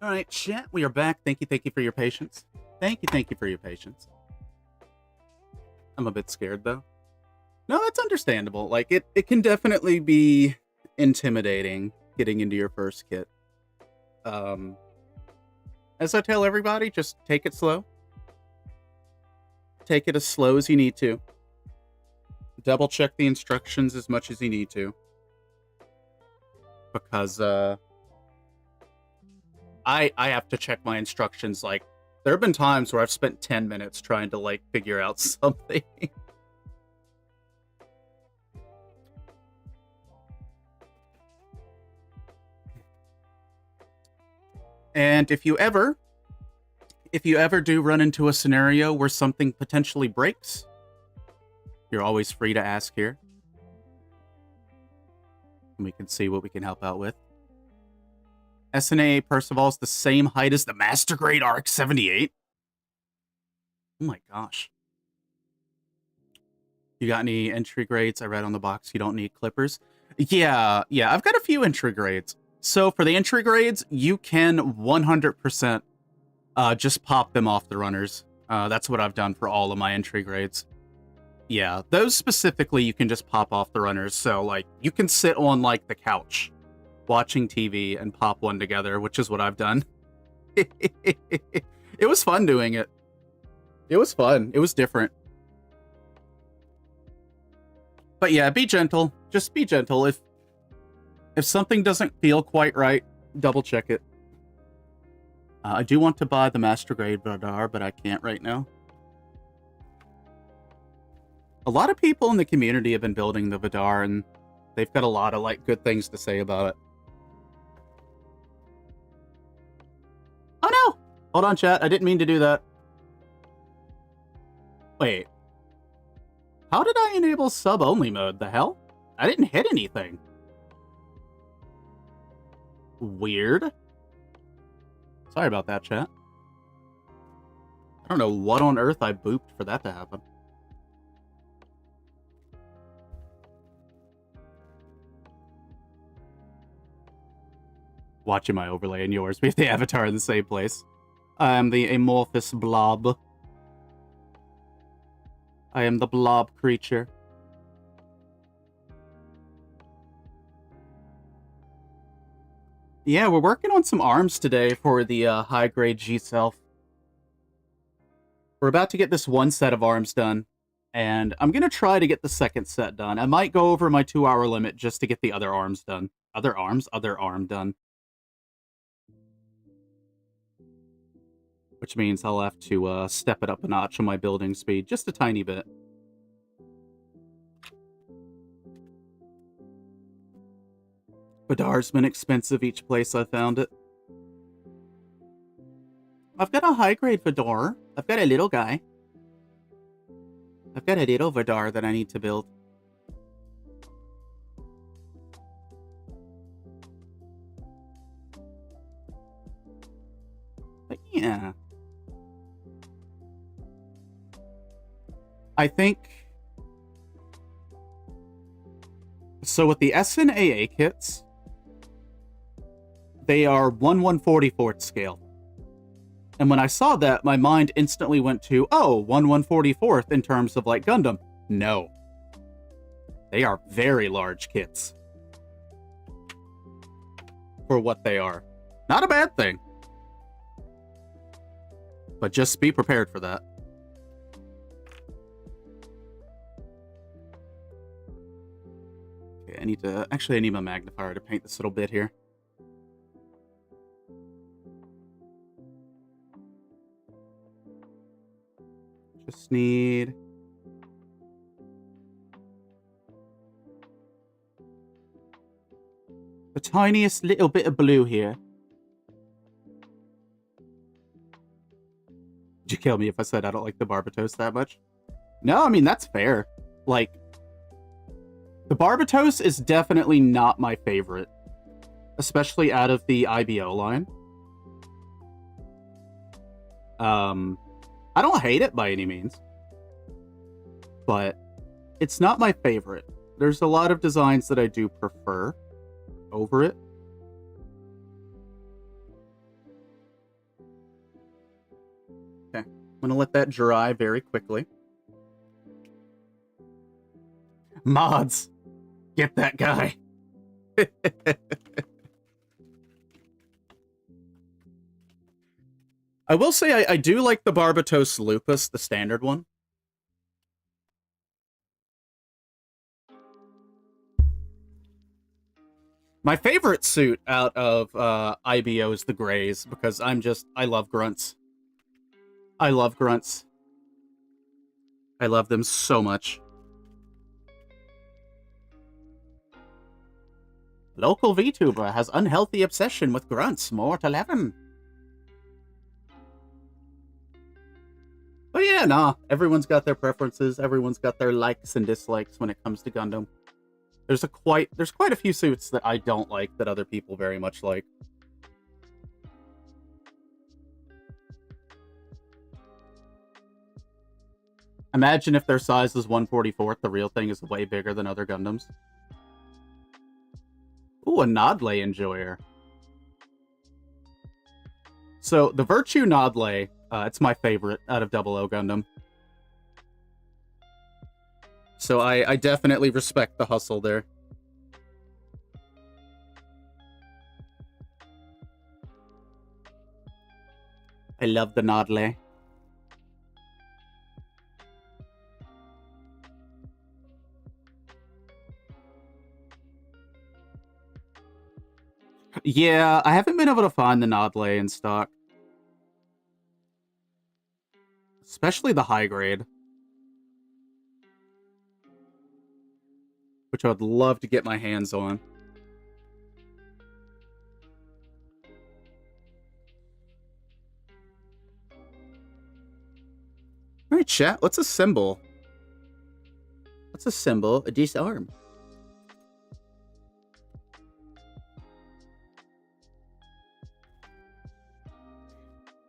All right, chat, we are back. Thank you for your patience. Thank you for your patience. I'm a bit scared, though. No, that's understandable. Like, it can definitely be intimidating getting into your first kit. As I tell everybody, just take it slow. Take it as slow as you need to. Double check the instructions as much as you need to. Because, I have to check my instructions. Like, there have been times where I've spent 10 minutes trying to, like, figure out something. And if you ever do run into a scenario where something potentially breaks, you're always free to ask here. And we can see what we can help out with. SNA Percival is the same height as the Master Grade RX-78. Oh my gosh. You got any entry grades? I read on the box you don't need clippers. Yeah, I've got a few entry grades. So for the entry grades, you can 100% just pop them off the runners. That's what I've done for all of my entry grades. Yeah, those specifically you can just pop off the runners. So, like, you can sit on, like, the couch watching TV and pop one together, which is what I've done. It was fun doing it. It was fun. It was different. But yeah, be gentle. Just be gentle. If something doesn't feel quite right, double check it. I do want to buy the Master Grade Vadar, but I can't right now. A lot of people in the community have been building the Vadar, and they've got a lot of, like, good things to say about it. Oh no! Hold on, chat. I didn't mean to do that. Wait. How did I enable sub-only mode? The hell? I didn't hit anything. Weird. Sorry about that, chat. I don't know what on earth I booped for that to happen. Watching my overlay and yours. We have the avatar in the same place. I am the amorphous blob. I am the blob creature. Yeah, we're working on some arms today for the high-grade G-Self. We're about to get this one set of arms done, and I'm going to try to get the second set done. I might go over my 2-hour limit just to get the other arms done. Other arm done. Which means I'll have to step it up a notch on my building speed, just a tiny bit. Badar's been expensive each place I found it. I've got a high-grade Vadar. I've got a little guy. I've got a little Vadar that I need to build. But yeah. I think... So with the SNAA kits, they are 1/144th scale. And when I saw that, my mind instantly went to, oh, 1/144th in terms of, like, Gundam. No. They are very large kits. For what they are. Not a bad thing. But just be prepared for that. Okay, I need my magnifier to paint this little bit here. Just need... the tiniest little bit of blue here. Did you kill me if I said I don't like the Barbatos that much? No, I mean, that's fair. Like, the Barbatos is definitely not my favorite. Especially out of the IBO line. I don't hate it by any means. But it's not my favorite. There's a lot of designs that I do prefer over it. I'm gonna let that dry very quickly. Mods, get that guy. I will say I do like the Barbatos Lupus, the standard one. My favorite suit out of IBO is the Greys, because I love grunts. I love grunts. I love them so much. Local VTuber has unhealthy obsession with grunts. More to 11. But yeah, nah. Everyone's got their preferences. Everyone's got their likes and dislikes when it comes to Gundam. There's quite a few suits that I don't like that other people very much like. Imagine if their size is 1/44th, the real thing is way bigger than other Gundams. Ooh, a Nodley Enjoyer. So, the Virtue Nodley, it's my favorite out of 00 Gundam. So I definitely respect the hustle there. I love the Nodley. Yeah, I haven't been able to find the Nodley in stock. Especially the high grade. Which I would love to get my hands on. Alright, chat, what's a symbol? What's a symbol? A disarm.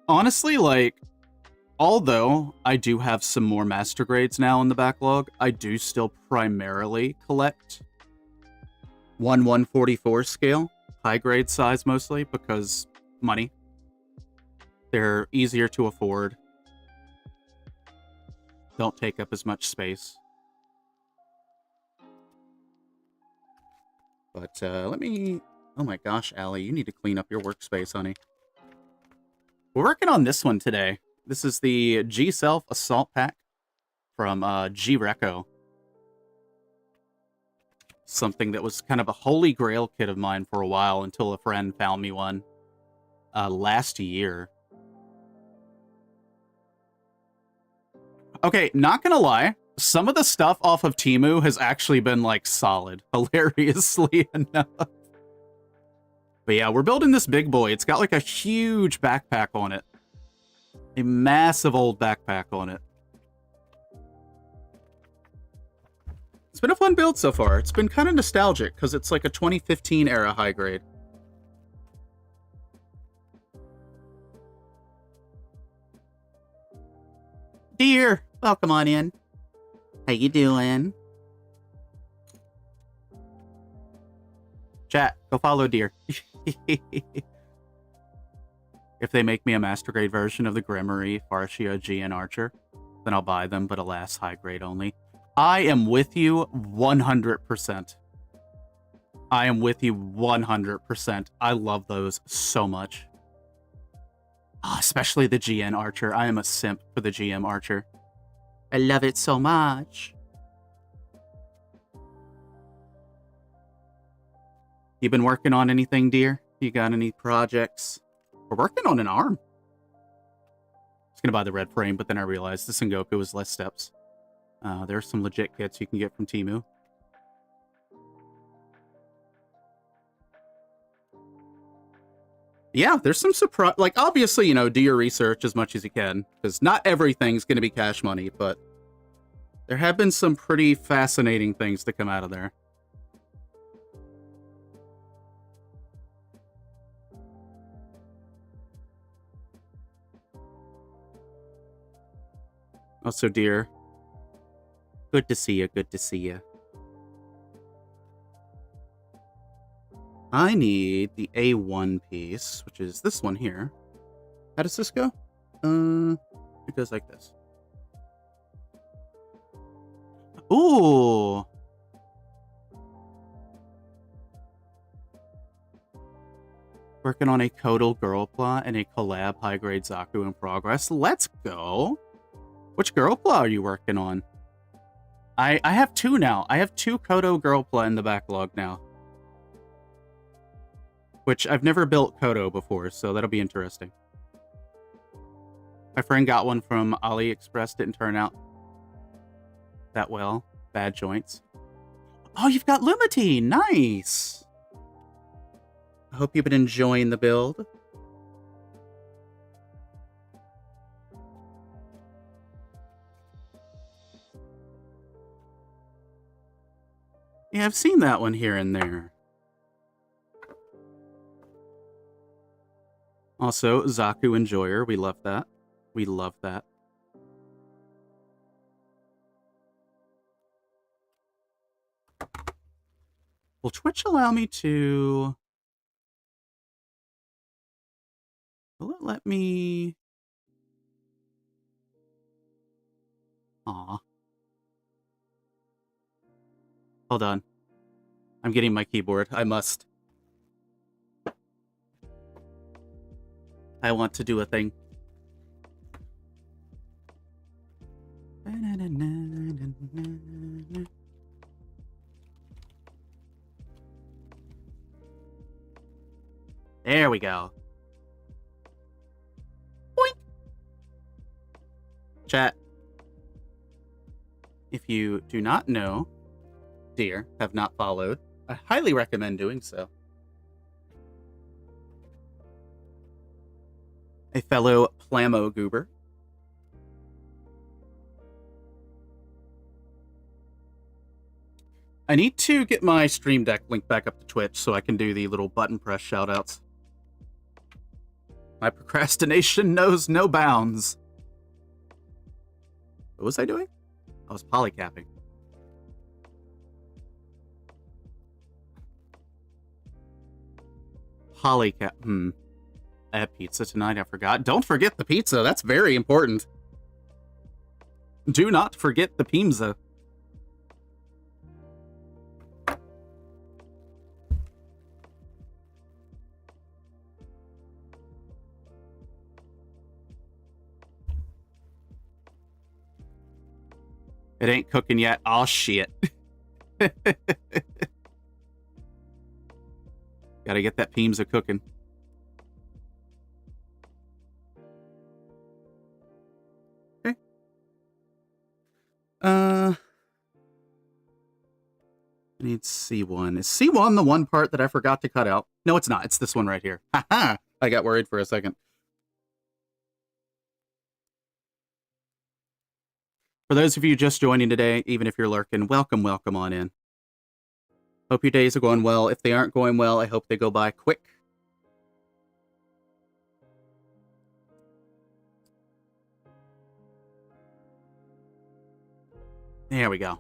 Honestly, like, although I do have some more master grades now in the backlog, I do still primarily collect 1/144 scale, high grade size mostly, because money. They're easier to afford. Don't take up as much space. But let me... Oh my gosh, Allie, you need to clean up your workspace, honey. We're working on this one today. This is the G-Self Assault Pack from G-Reco. Something that was kind of a holy grail kit of mine for a while until a friend found me one last year. Okay, not gonna lie. Some of the stuff off of Temu has actually been, like, solid. Hilariously enough. But yeah, we're building this big boy. It's got, like, a huge backpack on it. A massive old backpack on it. It's been a fun build so far. It's been kind of nostalgic, because it's like a 2015 era high grade. Dear, welcome on in. How you doing? Chat, go follow Dear. If they make me a master grade version of the Gremory, Farshia, GN Archer, then I'll buy them, but alas, high grade only. I am with you 100%. I am with you 100%. I love those so much. Oh, especially the GN Archer. I am a simp for the GM Archer. I love it so much. You been working on anything, dear? You got any projects? We're working on an arm. I was gonna buy the red frame, but then I realized the Sengoku was less steps. There's some legit kits you can get from Temu. Yeah, there's some surprise. Like, obviously, you know, do your research as much as you can, because not everything's going to be cash money, but there have been some pretty fascinating things to come out of there. Also, dear, good to see you. Good to see you. I need the A1 piece, which is this one here. How does this go? It goes like this. Ooh. Working on a Kotal Gunpla and a collab high-grade Zaku in progress. Let's go. Which Gunpla are you working on? I have two now. I have two Koto Gunpla in the backlog now. Which I've never built Koto before, so that'll be interesting. My friend got one from AliExpress. Didn't turn out that well. Bad joints. Oh, you've got Lumitine. Nice. I hope you've been enjoying the build. Yeah, I've seen that one here and there. Also, Zaku Enjoyer. We love that. We love that. Will Twitch allow me to... Will it let me... Aw. Hold on. I'm getting my keyboard. I must. I want to do a thing. There we go. Boink. Chat. If you do not know, dear, have not followed, I highly recommend doing so. A fellow Plamo goober. I need to get my Stream Deck linked back up to Twitch so I can do the little button press shoutouts. My procrastination knows no bounds. What was I doing? I was polycapping. Polycap. I had pizza tonight. I forgot. Don't forget the pizza. That's very important. Do not forget the pizza. It ain't cooking yet. Oh, shit. Gotta get that pizza cooking. Okay. I need C1. Is C1 the one part that I forgot to cut out? No, it's not. It's this one right here. Haha! I got worried for a second. For those of you just joining today, even if you're lurking, welcome, welcome on in. Hope your days are going well. If they aren't going well, I hope they go by quick. There we go.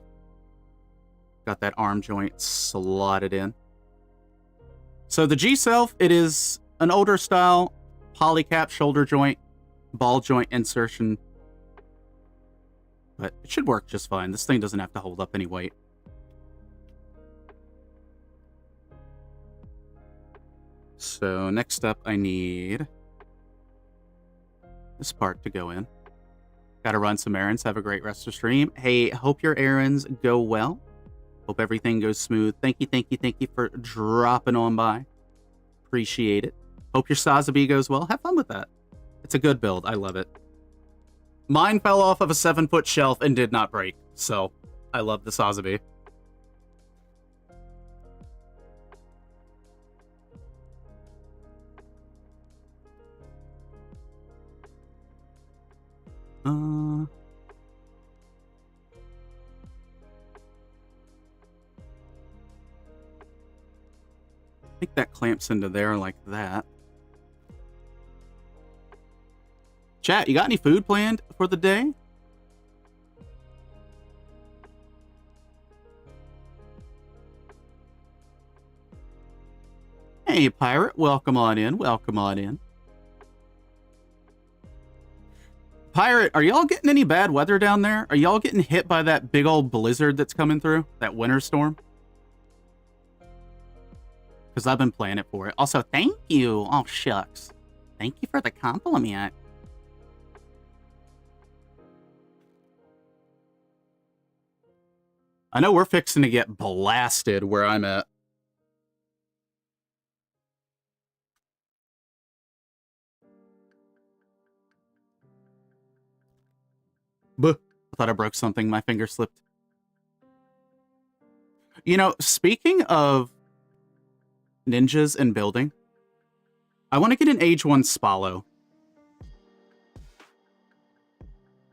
Got that arm joint slotted in. So the G-Self, it is an older style polycap shoulder joint, ball joint insertion. But it should work just fine. This thing doesn't have to hold up any weight. So next up, I need this part to go in. Gotta run some errands. Have a great rest of stream. Hey, hope your errands go well. Hope everything goes smooth. Thank you for dropping on by. Appreciate it. Hope your Sazabi goes well. Have fun with that. It's a good build. I love it. Mine fell off of a 7-foot shelf and did not break, so I love the Sazabi. I think that clamps into there like that. Chat, you got any food planned for the day? Hey, Pirate, welcome on in. Welcome on in. Pirate, are y'all getting any bad weather down there? Are y'all getting hit by that big old blizzard that's coming through? That winter storm? Because I've been planning for it. Also, thank you. Oh, shucks. Thank you for the compliment. I know we're fixing to get blasted where I'm at. Buh. I thought I broke something. My finger slipped. You know, speaking of ninjas and building, I want to get an Age 1 Spallo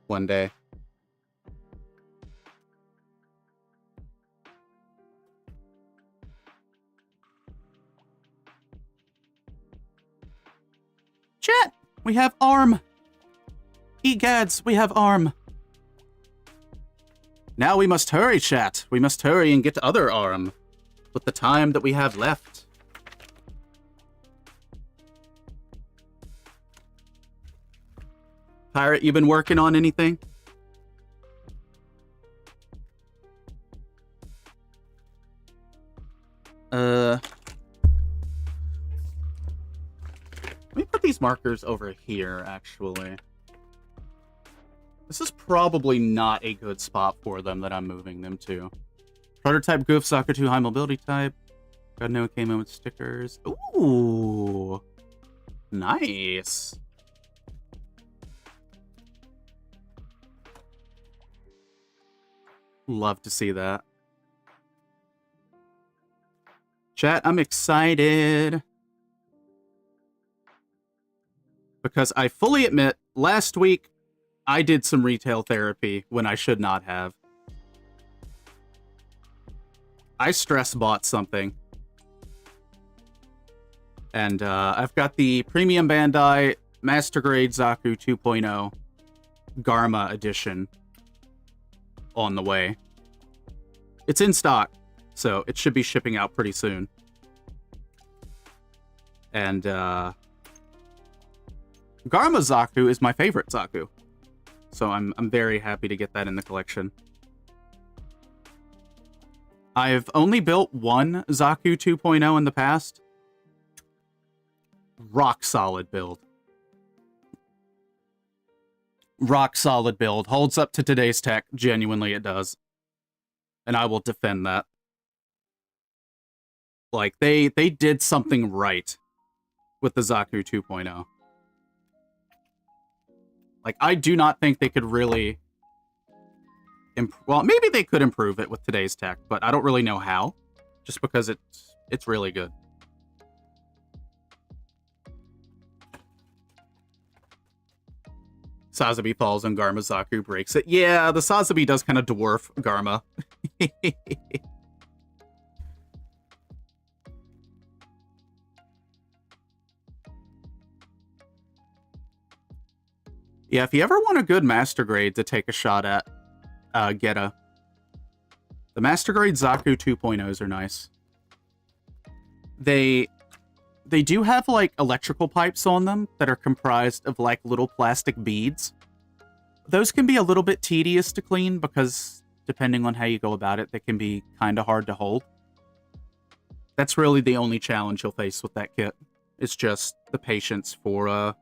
one day. Chat, we have ARM. Egads, we have ARM. Now we must hurry, chat. We must hurry and get other ARM with the time that we have left. Pirate, you been working on anything? Let me put these markers over here, actually. This is probably not a good spot for them that I'm moving them to. Prototype Goof, Soccer 2, high mobility type. God no, it came in with stickers. Ooh. Nice. Love to see that. Chat, I'm excited. Because I fully admit, last week, I did some retail therapy when I should not have. I stress bought something. And I've got the Premium Bandai Master Grade Zaku 2.0 Garma edition on the way. It's in stock, so it should be shipping out pretty soon. And Garma Zaku is my favorite Zaku. So I'm very happy to get that in the collection. I've only built one Zaku 2.0 in the past. Rock solid build. Rock solid build. Holds up to today's tech. Genuinely it does. And I will defend that. Like, they did something right with the Zaku 2.0. Like, I do not think they could really... well, maybe they could improve it with today's tech, but I don't really know how. Just because it's really good. Sazabi falls and Garma Zaku breaks it. Yeah, the Sazabi does kind of dwarf Garma. Yeah, if you ever want a good Master Grade to take a shot at, get a... The Master Grade Zaku 2.0s are nice. They do have, like, electrical pipes on them that are comprised of, like, little plastic beads. Those can be a little bit tedious to clean because, depending on how you go about it, they can be kind of hard to hold. That's really the only challenge you'll face with that kit. It's just the patience for,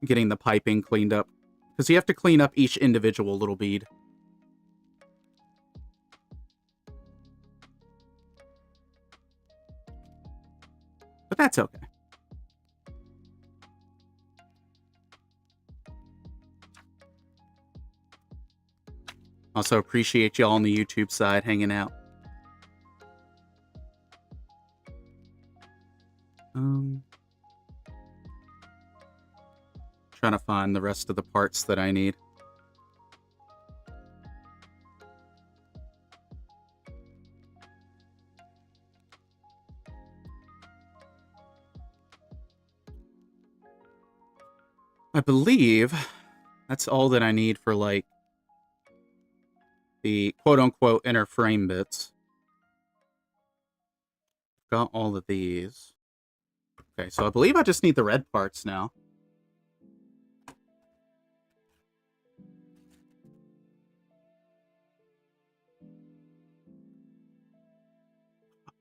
getting the piping cleaned up. Because you have to clean up each individual little bead. But that's okay. Also appreciate y'all on the YouTube side hanging out. Trying to find the rest of the parts that I need. I believe that's all that I need for, like, the quote-unquote inner frame bits. Got all of these. Okay, so I believe I just need the red parts now.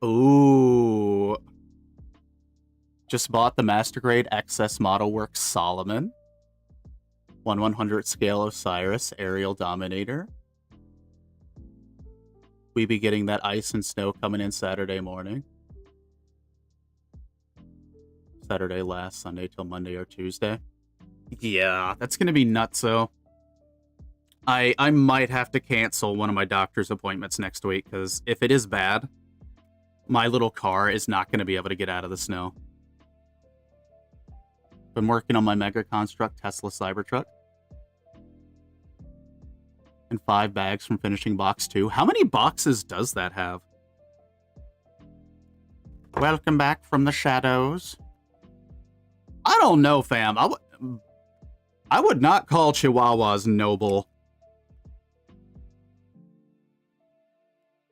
Ooh. Just bought the Master Grade XS Model Works Solomon. 1/100 scale Osiris Aerial Dominator. We be getting that ice and snow coming in Saturday morning. Saturday last, Sunday till Monday or Tuesday. Yeah, that's gonna be nutso. I might have to cancel one of my doctor's appointments next week, because if it is bad, my little car is not going to be able to get out of the snow. Been working on my Mega Construct Tesla Cybertruck. And 5 bags from finishing box 2. How many boxes does that have? Welcome back from the shadows. I don't know, fam. I would not call Chihuahuas noble.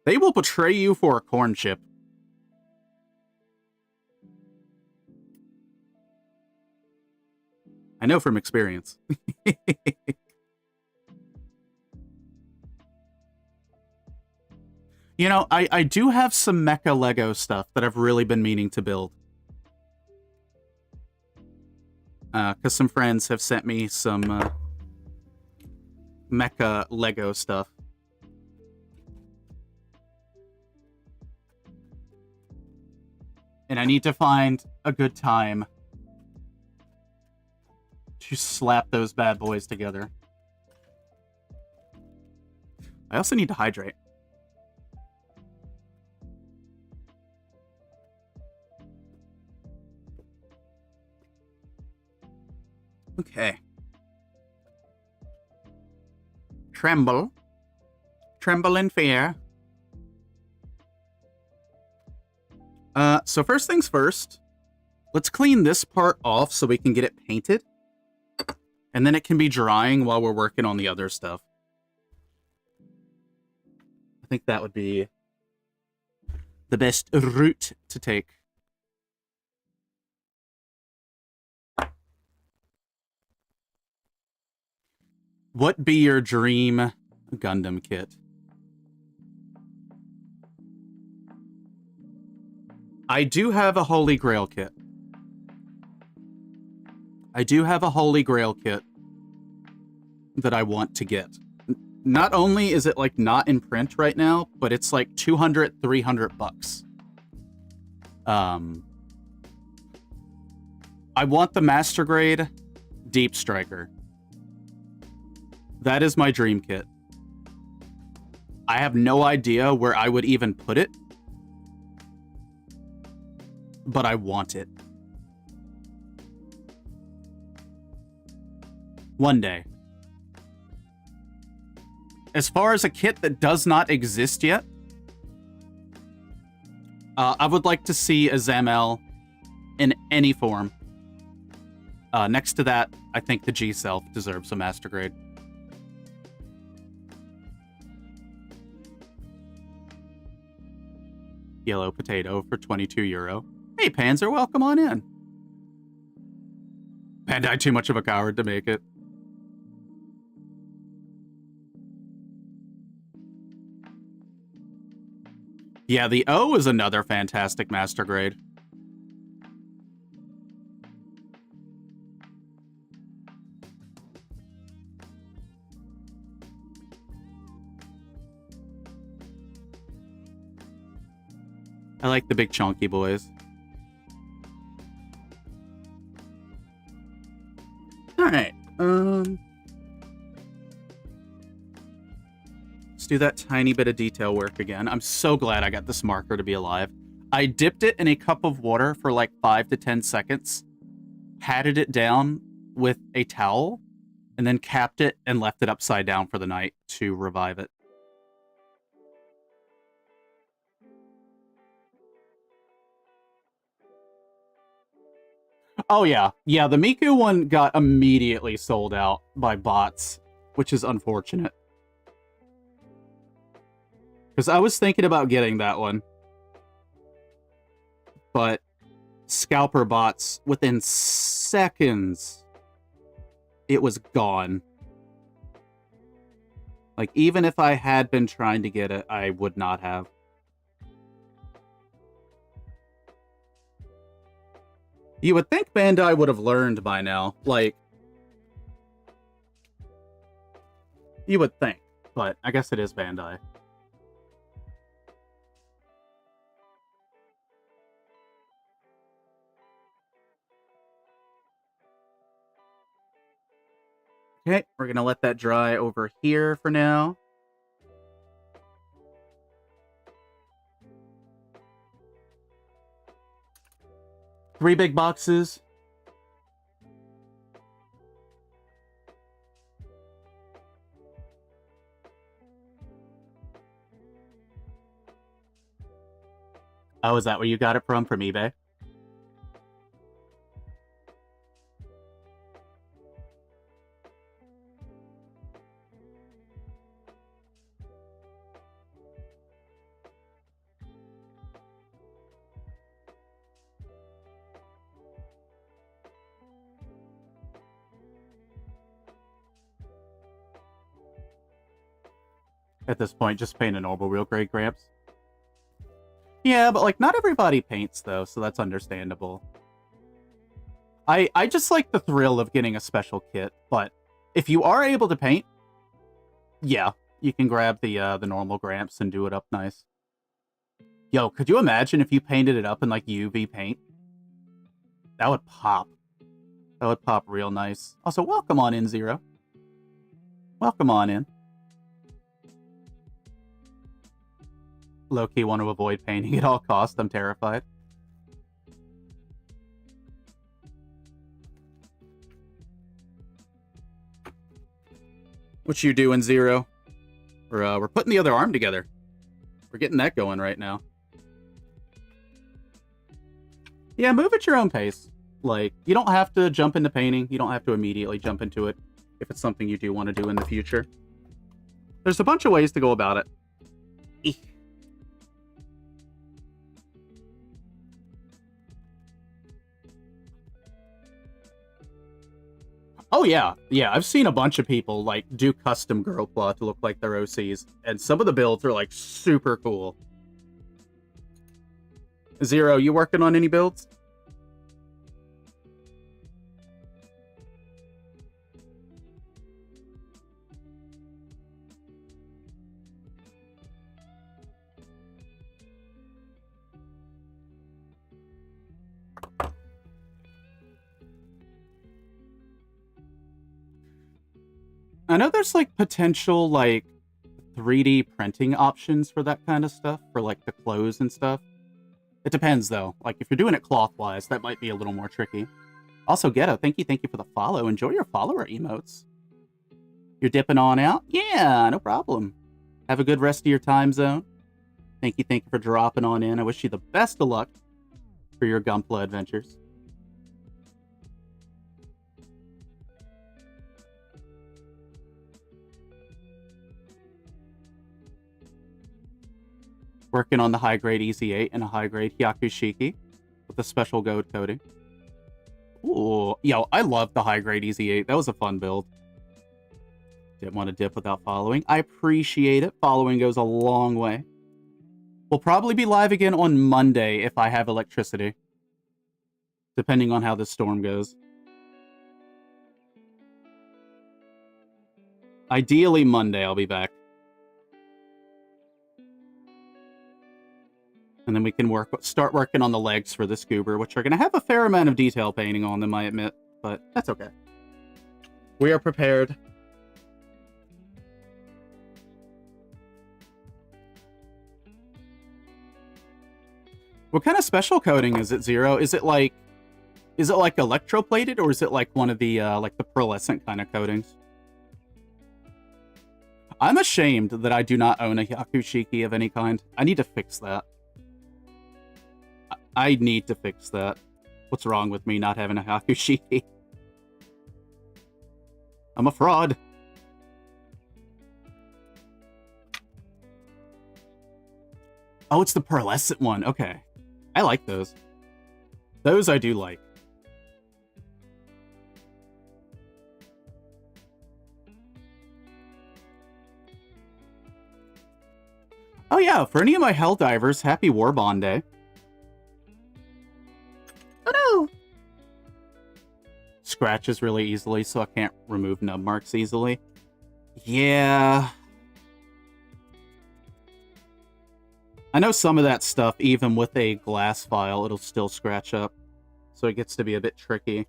They will betray you for a corn chip. I know from experience. You know, I do have some mecha Lego stuff that I've really been meaning to build. Because some friends have sent me some mecha Lego stuff. And I need to find a good time to slap those bad boys together. I also need to hydrate. Okay. Tremble. Tremble in fear. So first things first, let's clean this part off so we can get it painted. And then it can be drying while we're working on the other stuff. I think that would be the best route to take. What be your dream Gundam kit? I do have a Holy Grail kit. I do have a Holy Grail kit that I want to get. Not only is it like not in print right now, but it's like 200, 300 bucks. I want the Master Grade Deep Striker. That is my dream kit. I have no idea where I would even put it, but I want it. One day. As far as a kit that does not exist yet, I would like to see a Zamel in any form. Next to that, I think the G-Self deserves a Master Grade. Yellow potato for 22 euro. Hey, Panzer, welcome on in. Bandai too much of a coward to make it. Yeah, the O is another fantastic Master Grade. I like the big chunky boys. Alright, let's do that tiny bit of detail work again. I'm so glad I got this marker to be alive. I dipped it in a cup of water for like 5 to 10 seconds, patted it down with a towel, and then capped it and left it upside down for the night to revive it. Oh, yeah. Yeah, the Miku one got immediately sold out by bots, which is unfortunate. Because I was thinking about getting that one. But scalper bots, within seconds, it was gone. Like, even if I had been trying to get it, I would not have. You would think Bandai would have learned by now. Like, you would think, but I guess it is Bandai. Okay, we're gonna let that dry over here for now. Three big boxes. Oh, is that where you got it from eBay? At this point, just paint a normal real grade Gramps. Yeah, but like not everybody paints though, so that's understandable. I just like the thrill of getting a special kit, but if you are able to paint, yeah, you can grab the normal Gramps and do it up nice. Yo, could you imagine if you painted it up in like UV paint? That would pop. That would pop real nice. Also, welcome on in, Zero. Welcome on in. Low-key want to avoid painting at all costs. I'm terrified. What you doing, Zero? We're putting the other arm together. We're getting that going right now. Yeah, move at your own pace. Like, you don't have to jump into painting. You don't have to immediately jump into it if it's something you do want to do in the future. There's a bunch of ways to go about it. Eek. Oh, yeah. Yeah, I've seen a bunch of people, like, do custom Gunpla to look like their OCs. And some of the builds are, like, super cool. Zero, you working on any builds? I know there's, like, potential, like, 3D printing options for that kind of stuff, for, like, the clothes and stuff. It depends, though. Like, if you're doing it cloth-wise, that might be a little more tricky. Also, Ghetto, thank you for the follow. Enjoy your follower emotes. You're dipping on out? Yeah, no problem. Have a good rest of your time zone. Thank you for dropping on in. I wish you the best of luck for your Gunpla adventures. Working on the high-grade EZ8 and a high-grade Hyakushiki with a special gold coating. Ooh, yo, I love the high-grade EZ8. That was a fun build. Didn't want to dip without following. I appreciate it. Following goes a long way. We'll probably be live again on Monday if I have electricity. Depending on how this storm goes. Ideally, Monday I'll be back. And then we can start working on the legs for this goober, which are going to have a fair amount of detail painting on them, I admit. But that's okay. We are prepared. What kind of special coating is it, Zero? Is it like electroplated, or is it like one of the like the pearlescent kind of coatings? I'm ashamed that I do not own a Hyakushiki of any kind. I need to fix that. I need to fix that. What's wrong with me not having a Hyakushiki? I'm a fraud. Oh, it's the pearlescent one. Okay. I like those. Those I do like. Oh yeah, for any of my Helldivers, happy Warbond Day. Oh no! scratches really easily, so I can't remove nub marks easily. Yeah. I know some of that stuff, even with a glass file, it'll still scratch up. So it gets to be a bit tricky.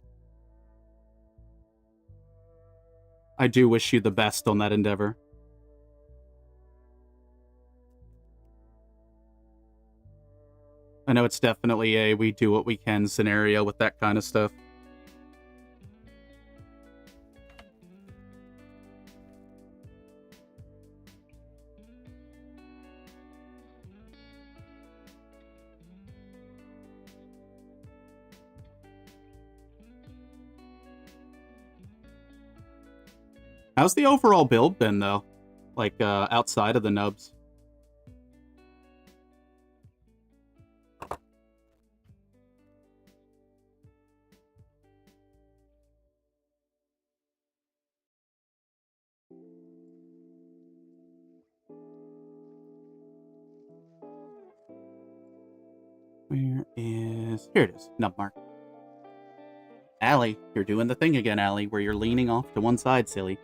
I do wish you the best on that endeavor. I know it's definitely a we do what we can scenario with that kind of stuff. How's the overall build been, though? Like, outside of the nubs? Where is... Here it is. Nub mark. Allie, you're doing the thing again, Allie, where you're leaning off to one side, silly.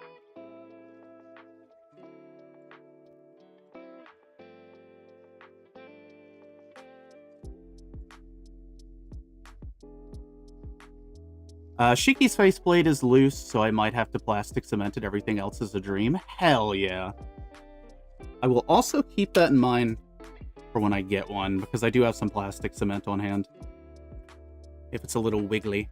Shiki's faceplate is loose, so I might have to plastic cement it. Everything else is a dream. Hell yeah. I will also keep that in mind for when I get one, because I do have some plastic cement on hand. If it's a little wiggly.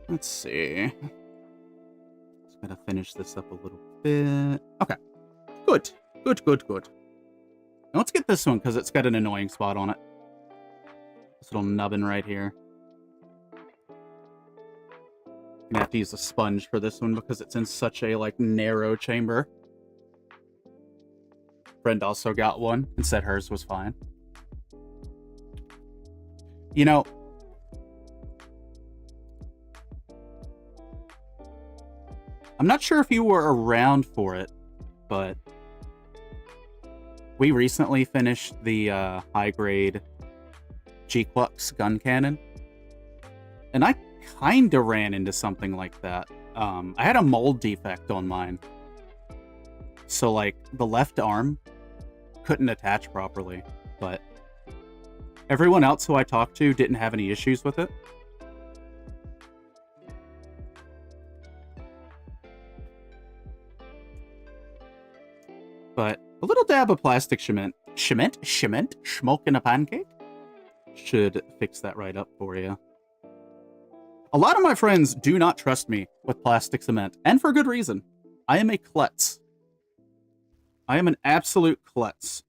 Let's see. Just gotta finish this up a little bit. Okay. Good. Good, good, good. Now let's get this one, because it's got an annoying spot on it. This little nubbin right here. Gonna have to use a sponge for this one, because it's in such a, like, narrow chamber. Friend also got one, and said hers was fine. You know... I'm not sure if you were around for it, but we recently finished the high-grade G-Reco gun cannon, and I kinda ran into something like that. I had a mold defect on mine, so like the left arm couldn't attach properly, but everyone else who I talked to didn't have any issues with it. But a little dab of plastic cement, smoke in a pancake, should fix that right up for you. A lot of my friends do not trust me with plastic cement, and for good reason. I am a klutz. I am an absolute klutz.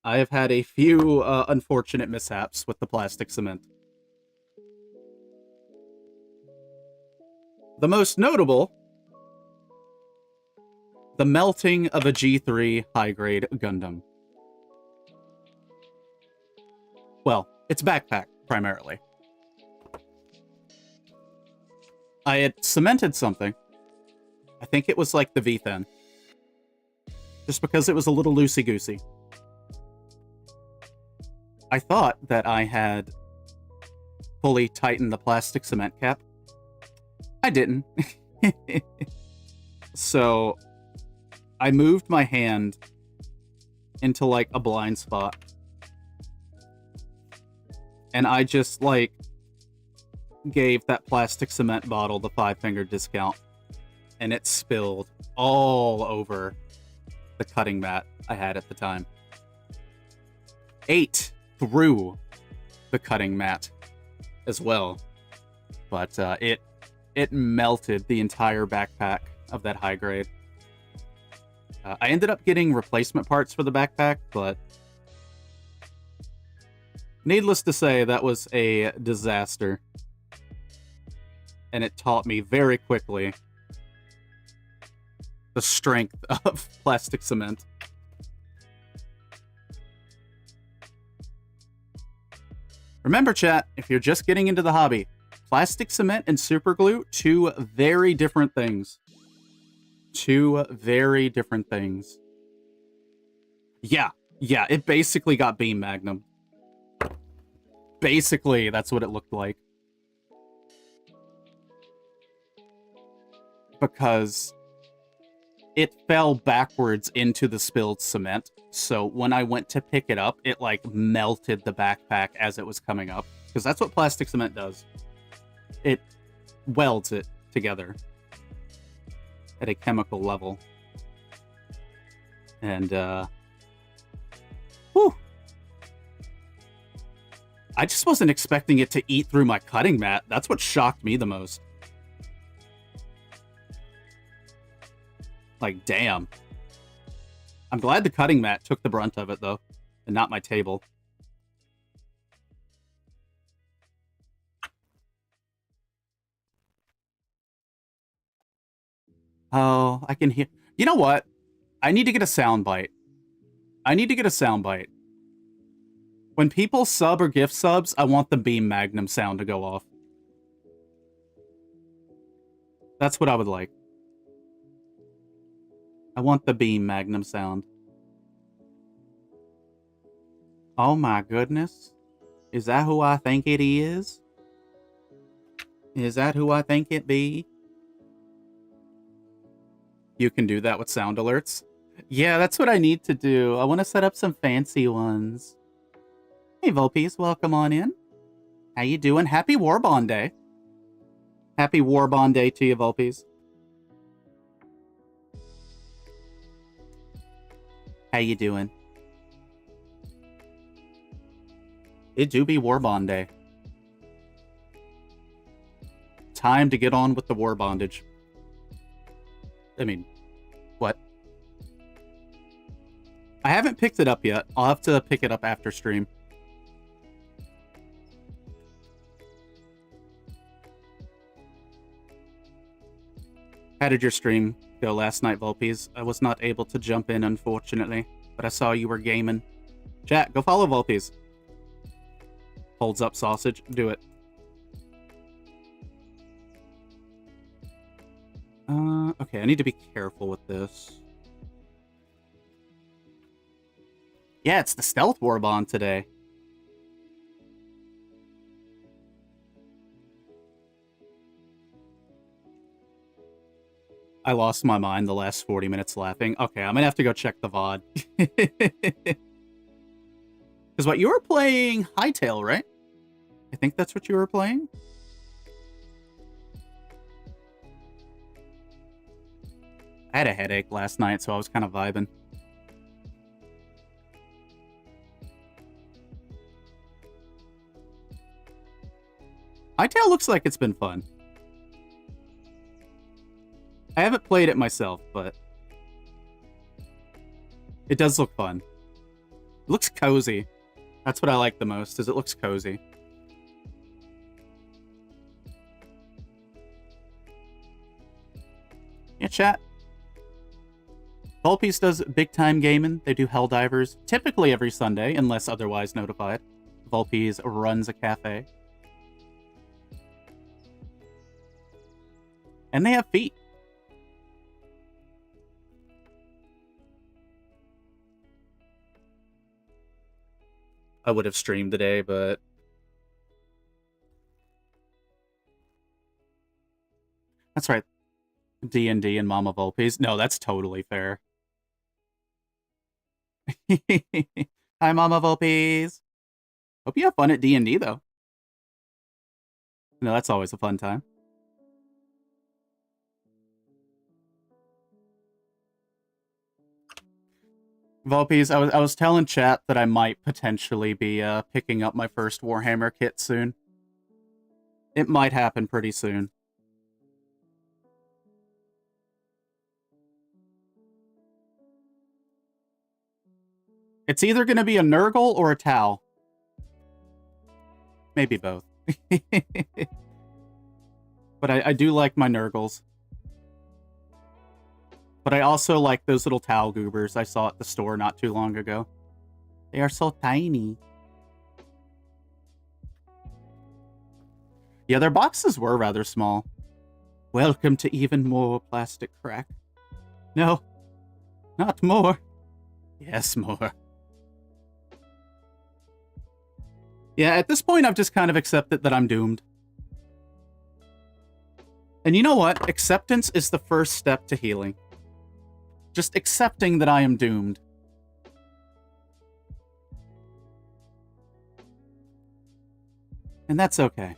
I have had a few unfortunate mishaps with the plastic cement. The most notable... the melting of a G3 high-grade Gundam. Well, it's backpack, primarily. I had cemented something. I think it was like the V-Thin. Just because it was a little loosey-goosey. I thought that I had fully tightened the plastic cement cap. I didn't. So... I moved my hand into, like, a blind spot. And I just, like, gave that plastic cement bottle the 5-finger discount. And it spilled all over the cutting mat I had at the time. Ate through the cutting mat as well. But it melted the entire backpack of that high grade. I ended up getting replacement parts for the backpack, but needless to say, that was a disaster. And it taught me very quickly the strength of plastic cement. Remember, chat, if you're just getting into the hobby, plastic cement and super glue, two very different things. Two very different things. Yeah, it basically got beam magnum. Basically, that's what it looked like. Because it fell backwards into the spilled cement. So when I went to pick it up, it like melted the backpack as it was coming up. Because that's what plastic cement does. It welds it together at a chemical level. And, whew. I just wasn't expecting it to eat through my cutting mat. That's what shocked me the most. Like, damn. I'm glad the cutting mat took the brunt of it, though, and not my table. Oh, I can hear... You know what? I need to get a soundbite. When people sub or gift subs, I want the beam magnum sound to go off. That's what I would like. I want the beam magnum sound. Oh my goodness. Is that who I think it is? Is that who I think it be? You can do that with sound alerts? Yeah, that's what I need to do. I want to set up some fancy ones. Hey, Volpies, welcome on in. How you doing? Happy Warbond Day. Happy Warbond Day to you, Volpies. How you doing? It do be Warbond Day. Time to get on with the war bondage. I mean, what? I haven't picked it up yet. I'll have to pick it up after stream. How did your stream go last night, Volpies? I was not able to jump in, unfortunately, but I saw you were gaming. Chat, go follow Volpies. Holds up sausage. Do it. Okay, I need to be careful with this. Yeah, it's the Stealth Warbond today. I lost my mind the last 40 minutes laughing. Okay, I'm gonna have to go check the VOD. Because what, you were playing Hightail, right? I think that's what you were playing? I had a headache last night, so I was kind of vibing. Hightail looks like it's been fun. I haven't played it myself, but it does look fun. It looks cozy. That's what I like the most, is it looks cozy. Yeah, chat. Volpies does big time gaming. They do Helldivers typically every Sunday, unless otherwise notified. Volpies runs a cafe. And they have feet. I would have streamed today, but... That's right. D&D and Mama Volpies. No, that's totally fair. Hi, Mama Volpies. Hope you have fun at D&D, though. No, that's always a fun time. Volpies, I was telling chat that I might potentially be picking up my first Warhammer kit soon. It might happen pretty soon. It's either going to be a Nurgle or a Tau. Maybe both. But I do like my Nurgles. But I also like those little Tau goobers I saw at the store not too long ago. They are so tiny. Yeah, their boxes were rather small. Welcome to even more plastic crack. No, not more. Yes, more. Yeah, at this point, I've just kind of accepted that I'm doomed. And you know what? Acceptance is the first step to healing. Just accepting that I am doomed. And that's okay.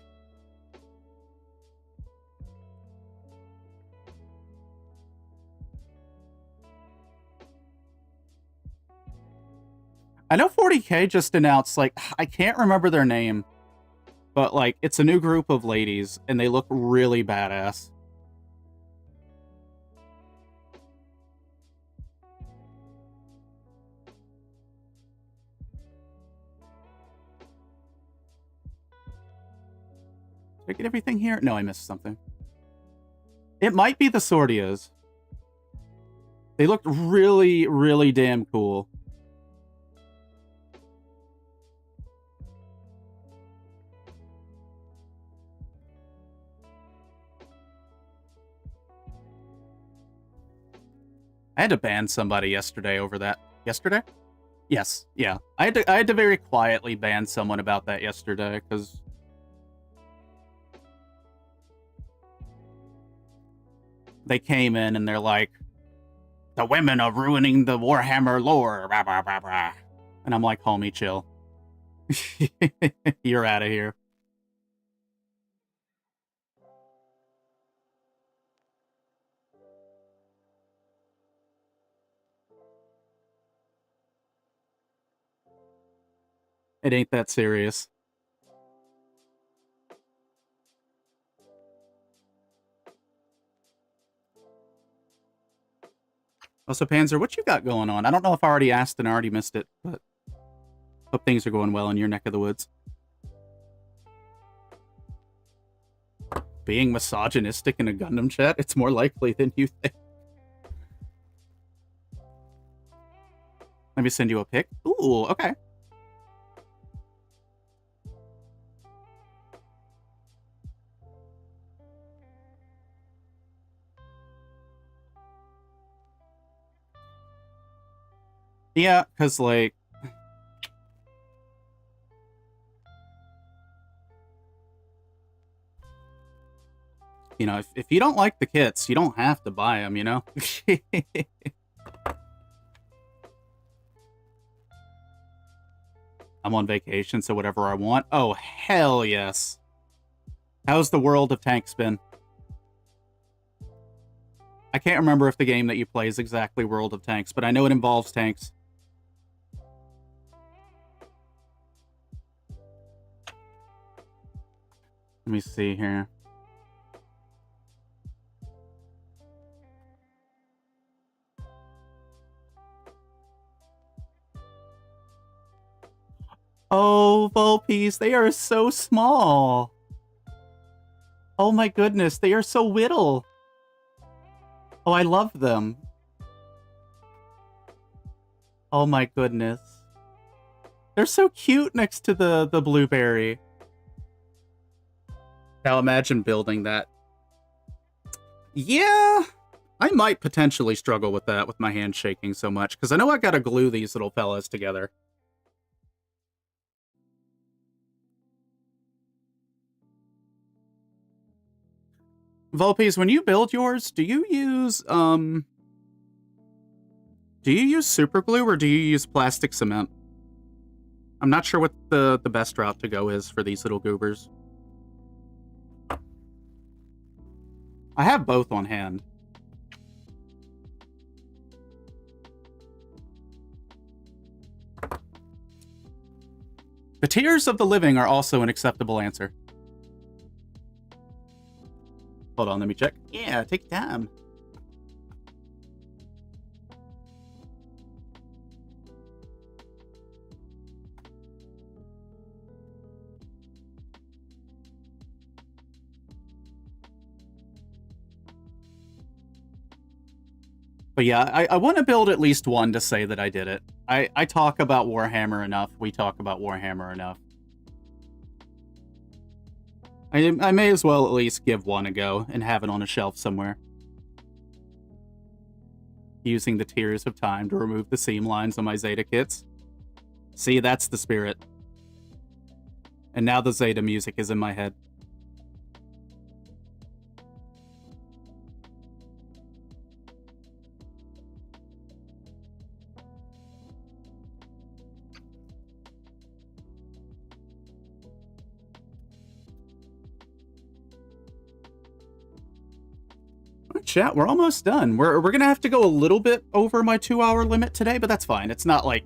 I know 40K just announced, like, I can't remember their name, but, like, it's a new group of ladies, and they look really badass. Did I get everything here? No, I missed something. It might be the Sordias. They looked really, really damn cool. I had to ban somebody yesterday over that. Yesterday? Yes, yeah. I had to very quietly ban someone about that yesterday, because they came in and they're like, the women are ruining the Warhammer lore, rah, rah, rah, rah. And I'm like, homie, chill. You're out of here. It ain't that serious. Also, Panzer, what you got going on? I don't know if I already asked and I already missed it, but hope things are going well in your neck of the woods. Being misogynistic in a Gundam chat? It's more likely than you think. Let me send you a pic. Ooh, okay. Yeah, because, like, you know, if you don't like the kits, you don't have to buy them, you know? I'm on vacation, so whatever I want. Oh, hell yes. How's the world of tanks been? I can't remember if the game that you play is exactly World of Tanks, but I know it involves tanks. Let me see here. Oh, Volpies, they are so small. Oh my goodness, they are so whittle. Oh, I love them. Oh my goodness. They're so cute next to the blueberry. Now imagine building that. Yeah, I might potentially struggle with that with my hand shaking so much, because I know I gotta glue these little fellas together. Volpies, when you build yours, do you use super glue or do you use plastic cement? I'm not sure what the best route to go is for these little goobers. I have both on hand. The tears of the living are also an acceptable answer. Hold on, let me check. Yeah, take time. But yeah, I want to build at least one to say that I did it. I talk about Warhammer enough. We talk about Warhammer enough. I may as well at least give one a go and have it on a shelf somewhere. Using the tears of time to remove the seam lines on my Zeta kits. See, that's the spirit. And now the Zeta music is in my head. Chat, we're almost done. We're gonna have to go a little bit over my 2-hour limit today, but that's fine. It's not like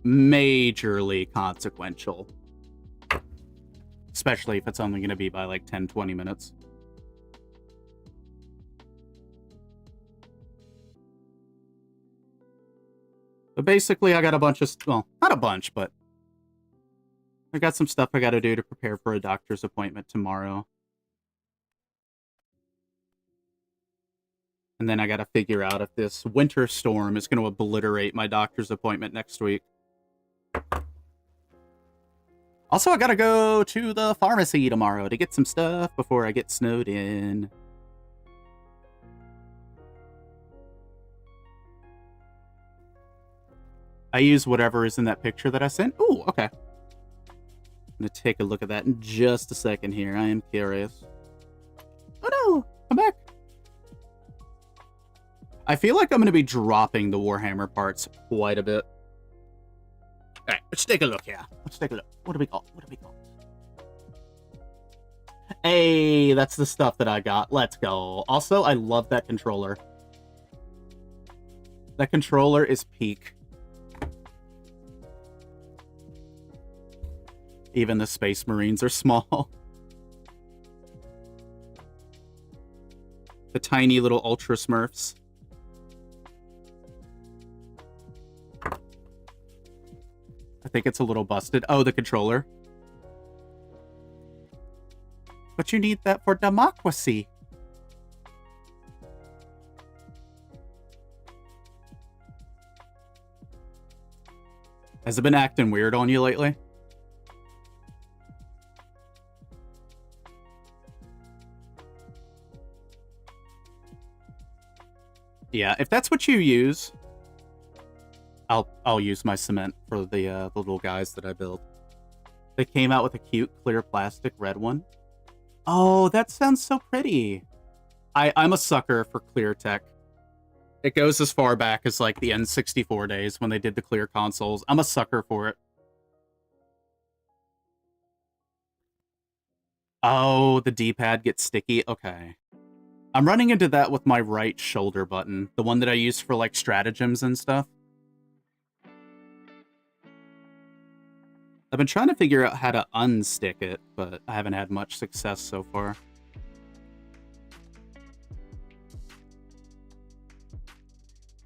majorly consequential, especially if it's only gonna be by like 10-20 minutes. But basically, I got a bunch of, well, not a bunch, but I got some stuff I gotta do to prepare for a doctor's appointment tomorrow. And then I gotta figure out if this winter storm is gonna obliterate my doctor's appointment next week. Also, I gotta go to the pharmacy tomorrow to get some stuff before I get snowed in. I use whatever is in that picture that I sent. Ooh, okay. I'm gonna take a look at that in just a second here. I am curious. Oh no! Come back! I feel like I'm going to be dropping the Warhammer parts quite a bit. Alright, let's take a look here. Let's take a look. What do we got? What do we got? Hey, that's the stuff that I got. Let's go. Also, I love that controller. That controller is peak. Even the Space Marines are small. The tiny little Ultra Smurfs. I think it's a little busted. Oh, the controller. But you need that for democracy. Has it been acting weird on you lately? Yeah, if that's what you use, I'll use my cement for the little guys that I build. They came out with a cute clear plastic red one. Oh, that sounds so pretty. I'm a sucker for clear tech. It goes as far back as like the N64 days when they did the clear consoles. I'm a sucker for it. Oh, the D-pad gets sticky? Okay. I'm running into that with my right shoulder button. The one that I use for like stratagems and stuff. I've been trying to figure out how to unstick it, but I haven't had much success so far.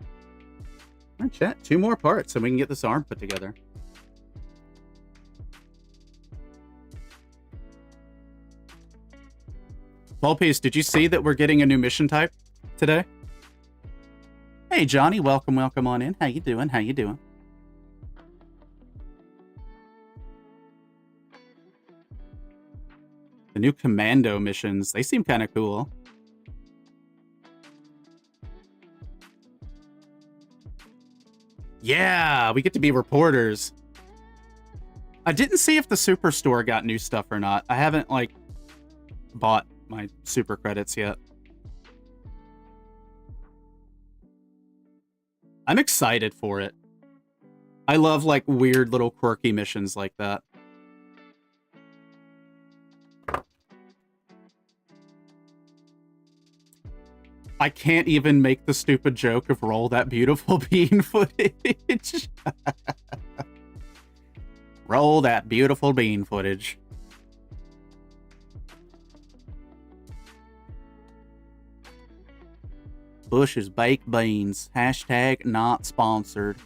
All right, chat. 2 more parts and we can get this arm put together. Ballpiece, did you see that we're getting a new mission type today? Hey, Johnny. Welcome, welcome on in. How you doing? How you doing? The new commando missions, they seem kind of cool. Yeah, we get to be reporters. I didn't see if the Superstore got new stuff or not. I haven't, like, bought my super credits yet. I'm excited for it. I love, like, weird little quirky missions like that. I can't even make the stupid joke of roll that beautiful bean footage. Roll that beautiful bean footage. Bush's Baked Beans. Hashtag not sponsored.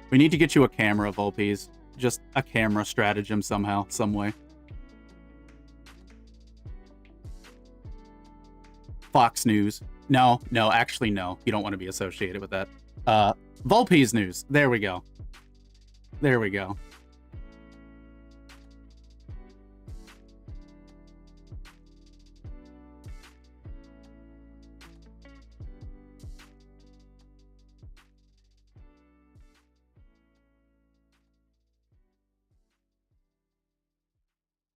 We need to get you a camera, Volpes. Just a camera stratagem somehow, some way. Fox News. No, actually, no. You don't want to be associated with that. Volpe's news. There we go. There we go.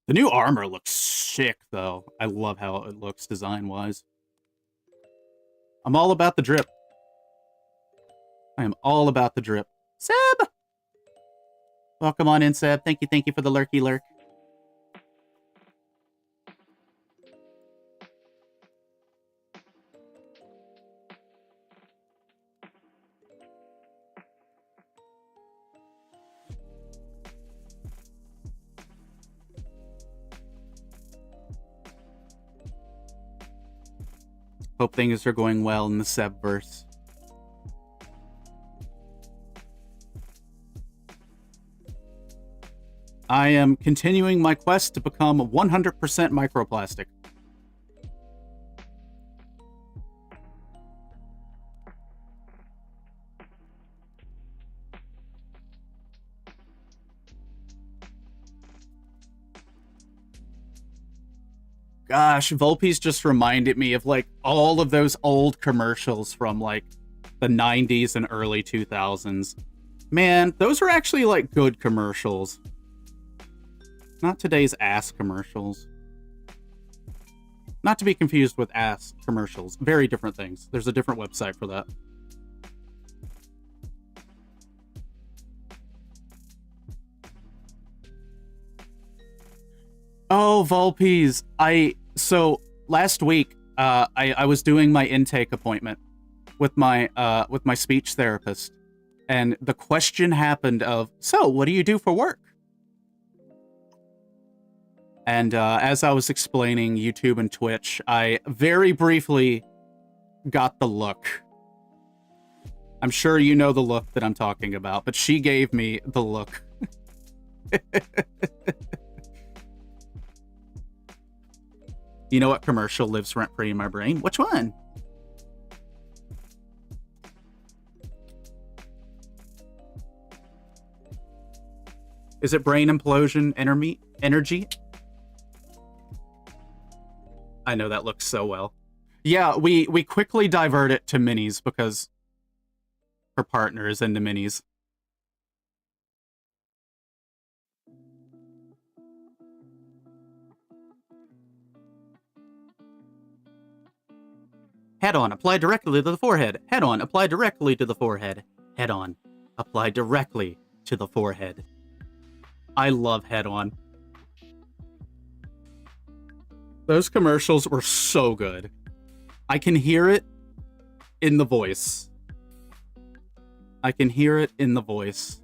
The new armor looks sick, though. I love how it looks design-wise. I'm all about the drip. I am all about the drip. Seb! Welcome on in, Seb. Thank you for the lurky lurk. Hope things are going well in the Sebverse. I am continuing my quest to become 100% microplastic. Gosh, Volpe's just reminded me of, like, all of those old commercials from, like, the 90s and early 2000s. Man, those were actually, like, good commercials. Not today's ass commercials. Not to be confused with ass commercials. Very different things. There's a different website for that. Oh, Volpe's. So last week, I was doing my intake appointment with my speech therapist, and the question happened of, so what do you do for work? And as I was explaining YouTube and Twitch, I very briefly got the look. I'm sure you know the look that I'm talking about, but she gave me the look. You know what commercial lives rent-free in my brain? Which one? Is it brain implosion energy? I know that looks so well. Yeah, we quickly divert it to minis because her partner is into minis. Head on, apply directly to the forehead. Head on, apply directly to the forehead. Head on, apply directly to the forehead. I love Head On. Those commercials were so good. I can hear it in the voice. I can hear it in the voice.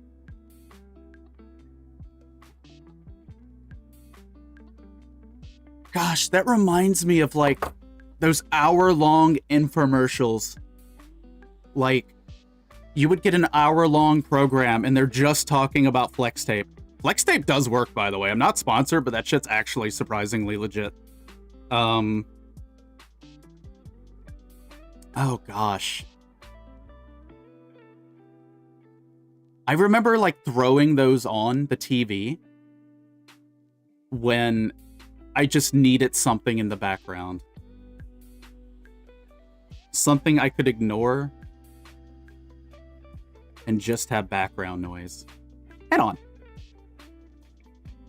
Gosh, that reminds me of, like, those hour-long infomercials. Like, you would get an hour-long program and they're just talking about flex tape. Flex tape does work, by the way. I'm not sponsored, but that shit's actually surprisingly legit. Oh gosh. I remember, like, throwing those on the TV when I just needed something in the background. Something I could ignore and just have background noise. Head on.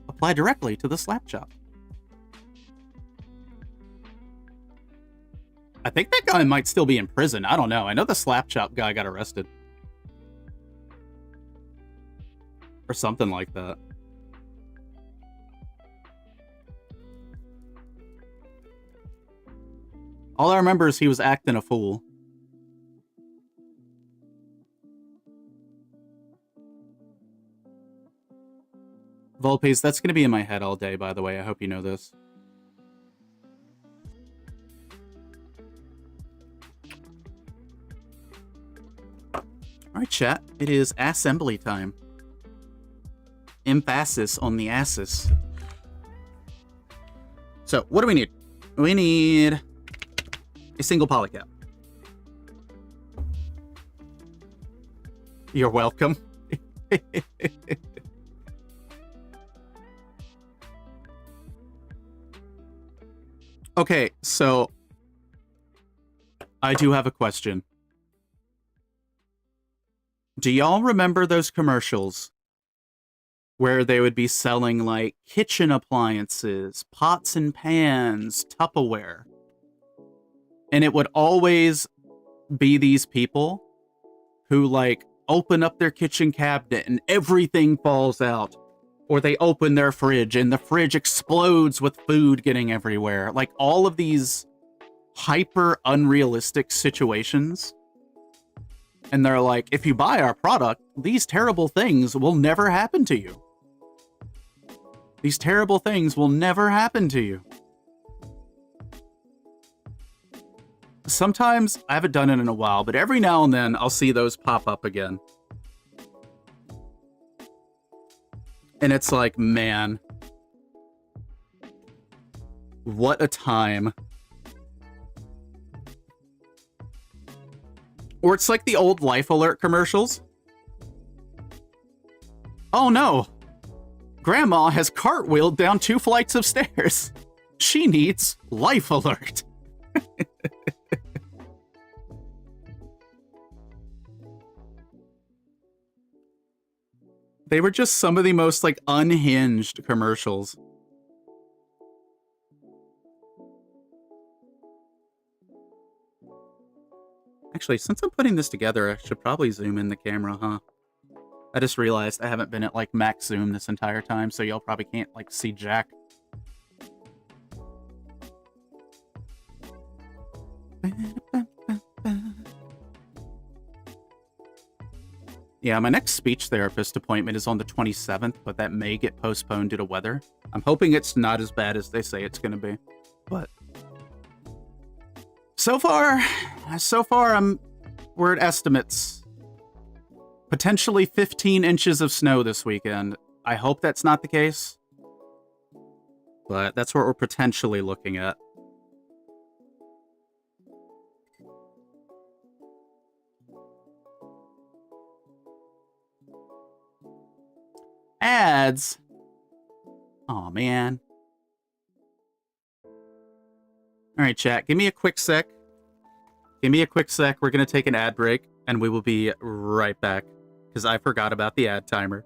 Apply directly to the slap chop. I think that guy might still be in prison. I don't know. I know the slap chop guy got arrested. Or something like that. All I remember is he was acting a fool. Volpe's, that's going to be in my head all day, by the way. I hope you know this. Alright, chat. It is assembly time. Emphasis on the asses. So, what do we need? We need a single polycap. You're welcome. Okay, so I do have a question. Do y'all remember those commercials where they would be selling like kitchen appliances, pots and pans, Tupperware? And it would always be these people who like open up their kitchen cabinet and everything falls out. Or they open their fridge and the fridge explodes with food getting everywhere. Like all of these hyper unrealistic situations. And they're like, if you buy our product, these terrible things will never happen to you. These terrible things will never happen to you. Sometimes, I haven't done it in a while, but every now and then I'll see those pop up again. And it's like, man, what a time. Or it's like the old Life Alert commercials. Oh no, Grandma has cartwheeled down 2 flights of stairs. She needs Life Alert. They were just some of the most, like, unhinged commercials. Actually, since I'm putting this together, I should probably zoom in the camera, huh? I just realized I haven't been at, like, max zoom this entire time, so y'all probably can't, like, see jack. Yeah, my next speech therapist appointment is on the 27th, but that may get postponed due to weather. I'm hoping it's not as bad as they say it's going to be, but so far, we're at estimates. Potentially 15 inches of snow this weekend. I hope that's not the case, but that's what we're potentially looking at. Ads. Oh man. All right, chat. Give me a quick sec. Give me a quick sec. We're gonna take an ad break, and we will be right back because I forgot about the ad timer.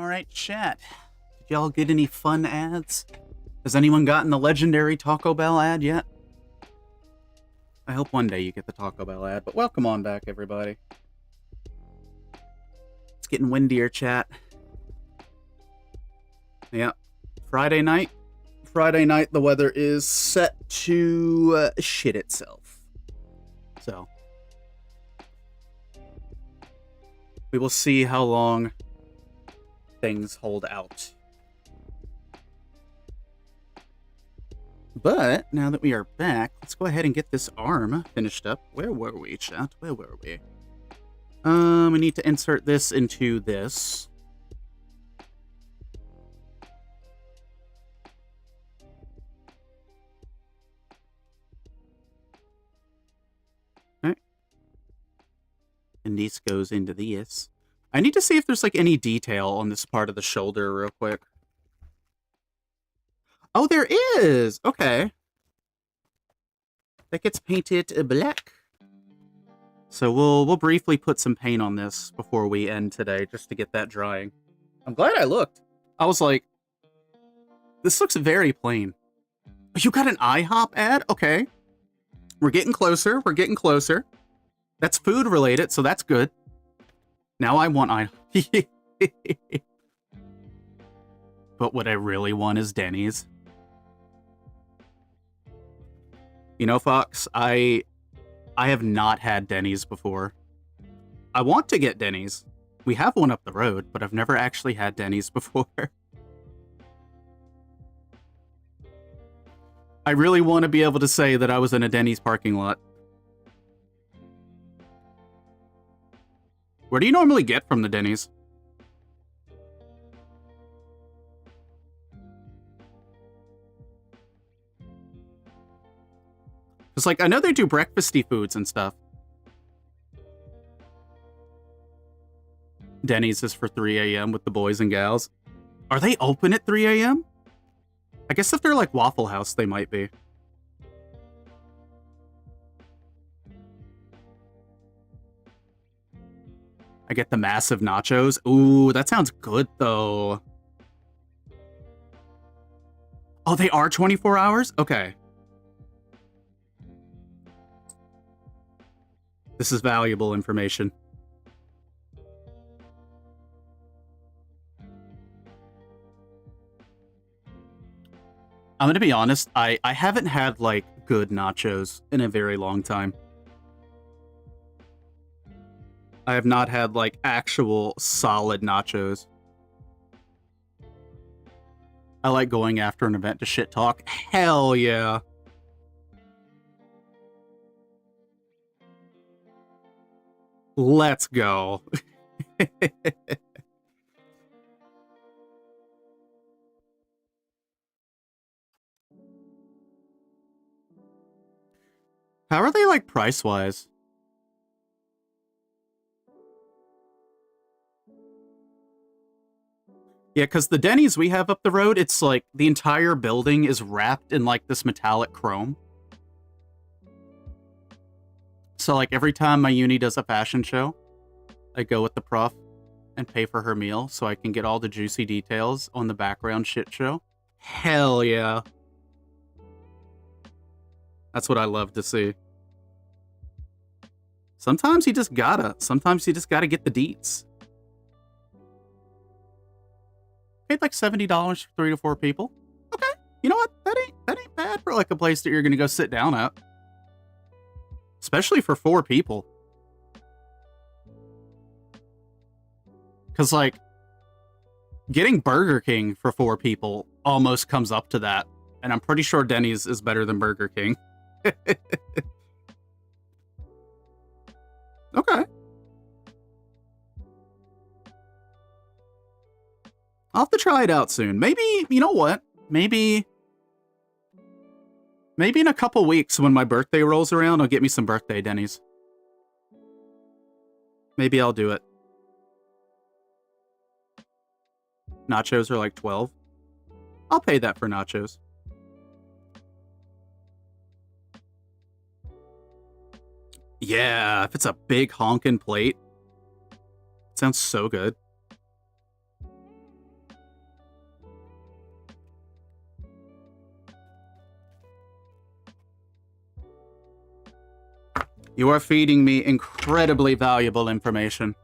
Alright, chat. Did y'all get any fun ads? Has anyone gotten the legendary Taco Bell ad yet? I hope one day you get the Taco Bell ad, but welcome on back, everybody. It's getting windier, chat. Yeah. Friday night. Friday night, the weather is set to shit itself. So, we will see how long things hold out. But, now that we are back, let's go ahead and get this arm finished up. Where were we, chat? Where were we? We need to insert this into this. Alright. And this goes into this. I need to see if there's, like, any detail on this part of the shoulder real quick. Oh, there is! Okay. That gets painted black. So we'll briefly put some paint on this before we end today, just to get that drying. I'm glad I looked. I was like, this looks very plain. You got an IHOP ad? Okay. We're getting closer. We're getting closer. That's food related, so that's good. Now I want IHOP. But what I really want is Denny's. You know, Fox, I have not had Denny's before. I want to get Denny's. We have one up the road, but I've never actually had Denny's before. I really want to be able to say that I was in a Denny's parking lot. Where do you normally get from the Denny's? It's like, I know they do breakfasty foods and stuff. Denny's is for 3 a.m. with the boys and gals. Are they open at 3 a.m.? I guess if they're like Waffle House, they might be. I get the massive nachos. Ooh, that sounds good, though. Oh, they are 24 hours? Okay. This is valuable information. I'm gonna be honest, I haven't had, like, good nachos in a very long time. I have not had, like, actual solid nachos. I like going after an event to shit talk. Hell yeah. Let's go. How are they, like, price-wise? Yeah, because the Denny's we have up the road, it's like the entire building is wrapped in, like, this metallic chrome. So, like, every time my uni does a fashion show, I go with the prof and pay for her meal so I can get all the juicy details on the background shit show. Hell yeah. That's what I love to see. Sometimes you just gotta get the deets. Paid like $70 for 3 to 4 people. Okay, you know what? That ain't bad for like a place that you're gonna go sit down at. Especially for 4 people. Cause like getting Burger King for 4 people almost comes up to that. And I'm pretty sure Denny's is better than Burger King. Okay. I'll have to try it out soon. Maybe, you know what? Maybe in a couple weeks when my birthday rolls around, I'll get me some birthday Denny's. Maybe I'll do it. Nachos are like 12. I'll pay that for nachos. Yeah, if it's a big honkin' plate. It sounds so good. You are feeding me incredibly valuable information.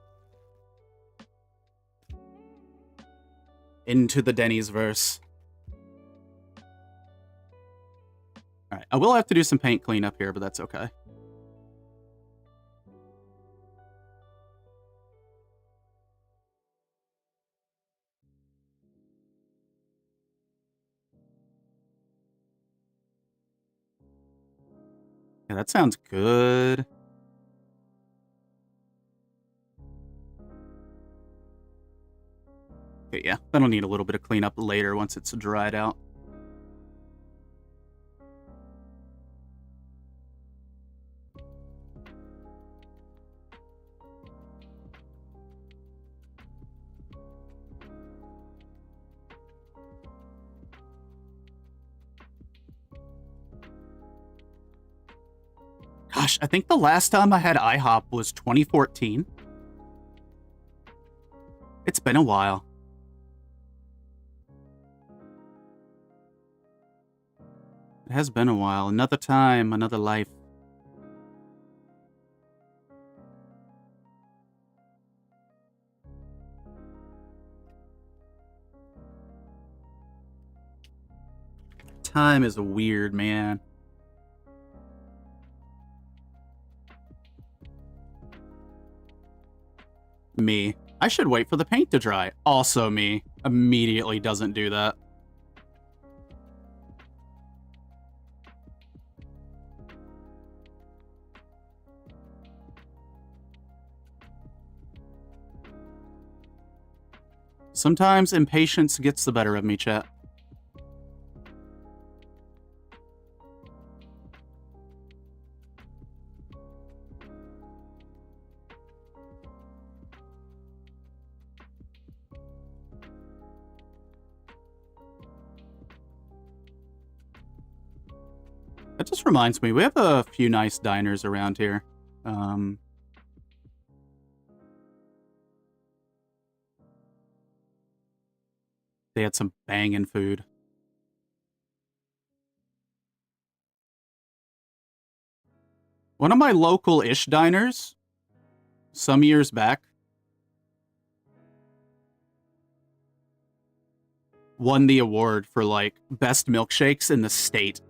Into the Denny's verse. Alright, I will have to do some paint cleanup here, but that's okay. Yeah, that sounds good. Okay, yeah, that'll need a little bit of cleanup later once it's dried out. Gosh, I think the last time I had IHOP was 2014. It's been a while. It has been a while. Another time, another life. Time is weird, man. Me. I should wait for the paint to dry. Also me. Immediately doesn't do that. Sometimes impatience gets the better of me, chat. That just reminds me, we have a few nice diners around here. They had some banging food. One of my local-ish diners, some years back, won the award for, like, best milkshakes in the state.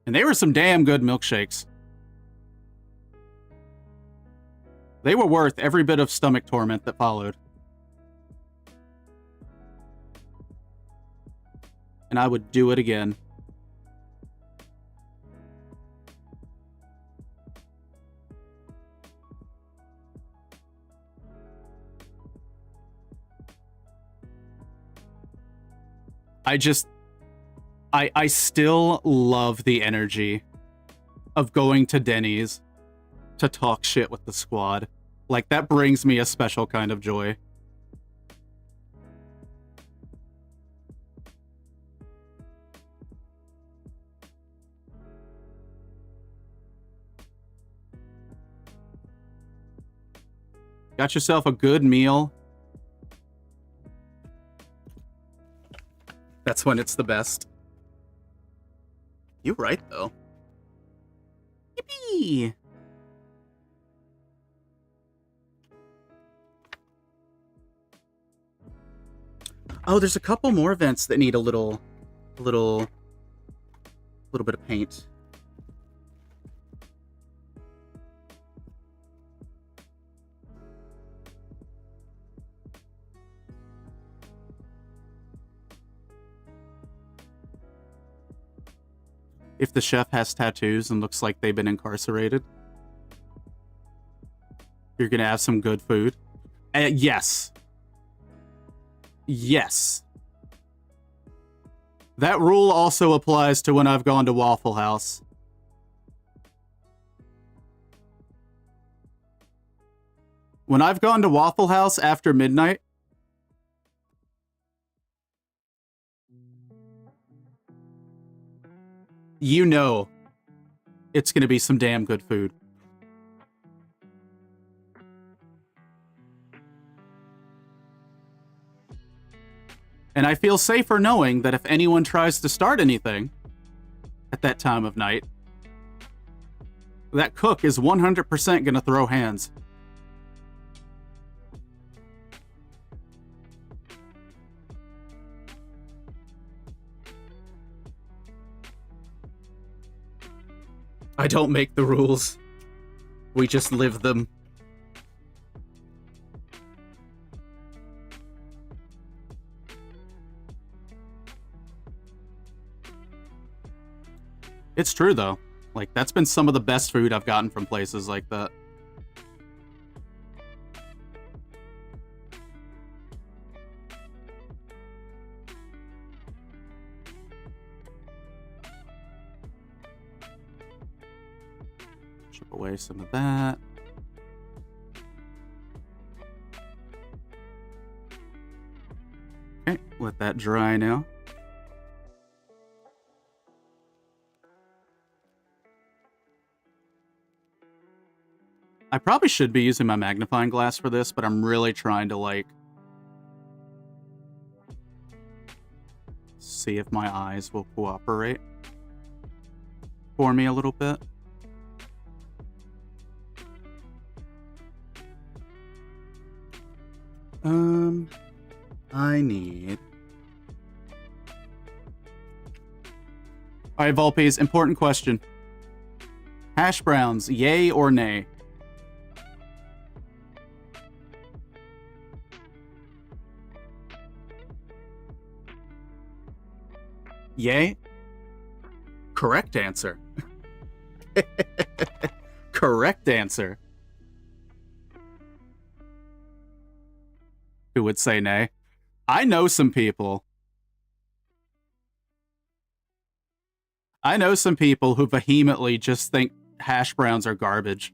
And they were some damn good milkshakes. They were worth every bit of stomach torment that followed. And I would do it again. I still love the energy of going to Denny's to talk shit with the squad. Like, that brings me a special kind of joy. Got yourself a good meal. That's when it's the best. You're right, though. Yippee! Oh, there's a couple more events that need a little bit of paint. If the chef has tattoos and looks like they've been incarcerated, you're gonna have some good food. Yes. Yes. That rule also applies to when I've gone to Waffle House. When I've gone to Waffle House after midnight, you know it's going to be some damn good food. And I feel safer knowing that if anyone tries to start anything at that time of night, That cook is 100% gonna throw hands. I don't make the rules. We just live them. It's true, though. Like, that's been some of the best food I've gotten from places like that. Chip away some of that. Okay, let that dry now. I probably should be using my magnifying glass for this, but I'm really trying to, like, see if my eyes will cooperate for me a little bit. I need... Alright, Volpes, important question. Hash browns, yay or nay? Yay? Correct answer. Correct answer. Who would say nay? I know some people. I know some people who vehemently just think hash browns are garbage.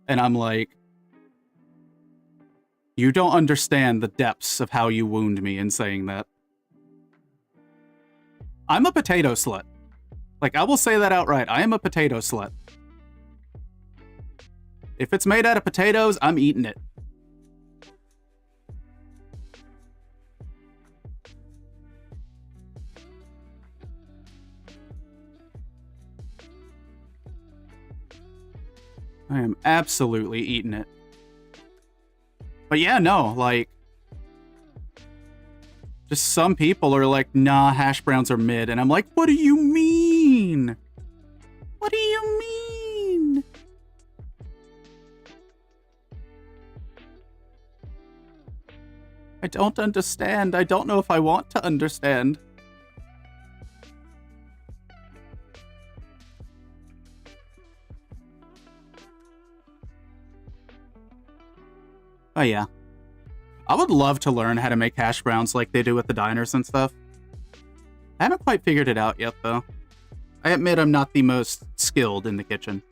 And I'm like, you don't understand the depths of how you wound me in saying that. I'm a potato slut. Like, I will say that outright. I am a potato slut. If it's made out of potatoes, I'm eating it. I am absolutely eating it. But yeah, no, like... Just some people are like, nah, hash browns are mid. And I'm like, what do you mean? What do you mean? I don't understand. I don't know if I want to understand. Oh, yeah. I would love to learn how to make hash browns like they do at the diners and stuff. I haven't quite figured it out yet, though. I admit I'm not the most skilled in the kitchen.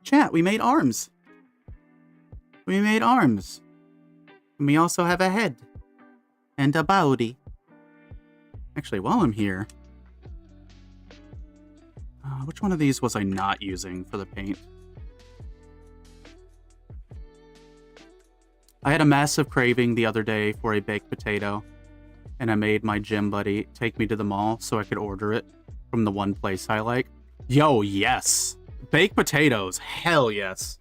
Chat, we made arms. We made arms. And we also have a head. And a body. Actually, while I'm here... which one of these was I not using for the paint? I had a massive craving the other day for a baked potato, and I made my gym buddy take me to the mall so I could order it from the one place I like. Yo, yes! Baked potatoes, hell yes!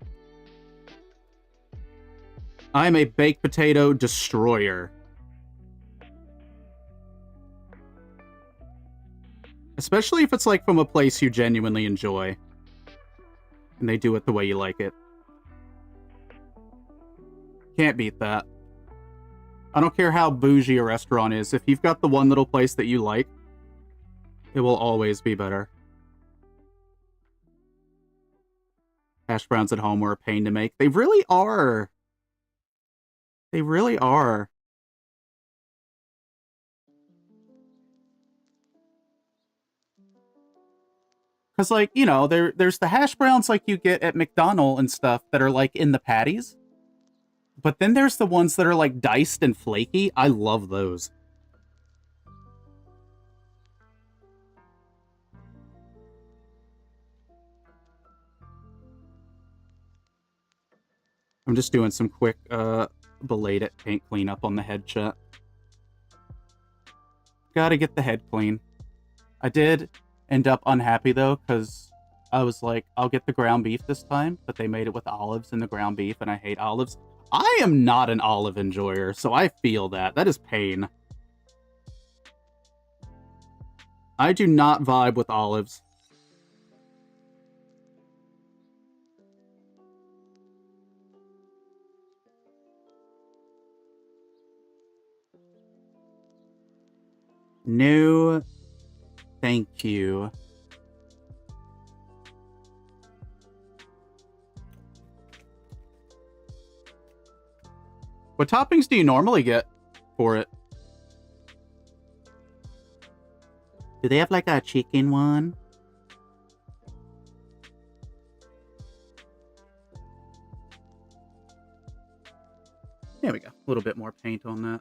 I'm a baked potato destroyer. Especially if it's like from a place you genuinely enjoy. And they do it the way you like it. Can't beat that. I don't care how bougie a restaurant is. If you've got the one little place that you like, it will always be better. Hash browns at home are a pain to make. They really are. They really are. Because, like, you know, there's the hash browns like you get at McDonald's and stuff that are, like, in the patties. But then there's the ones that are, like, diced and flaky. I love those. I'm just doing some quick belated paint cleanup on the head, chat. Gotta get the head clean. I did end up unhappy, though, because I was like, I'll get the ground beef this time, but they made it with olives in the ground beef, and I hate olives. I am not an olive enjoyer, so I feel that. That is pain. I do not vibe with olives. No, thank you. What toppings do you normally get for it? Do they have like a chicken one? There we go. A little bit more paint on that.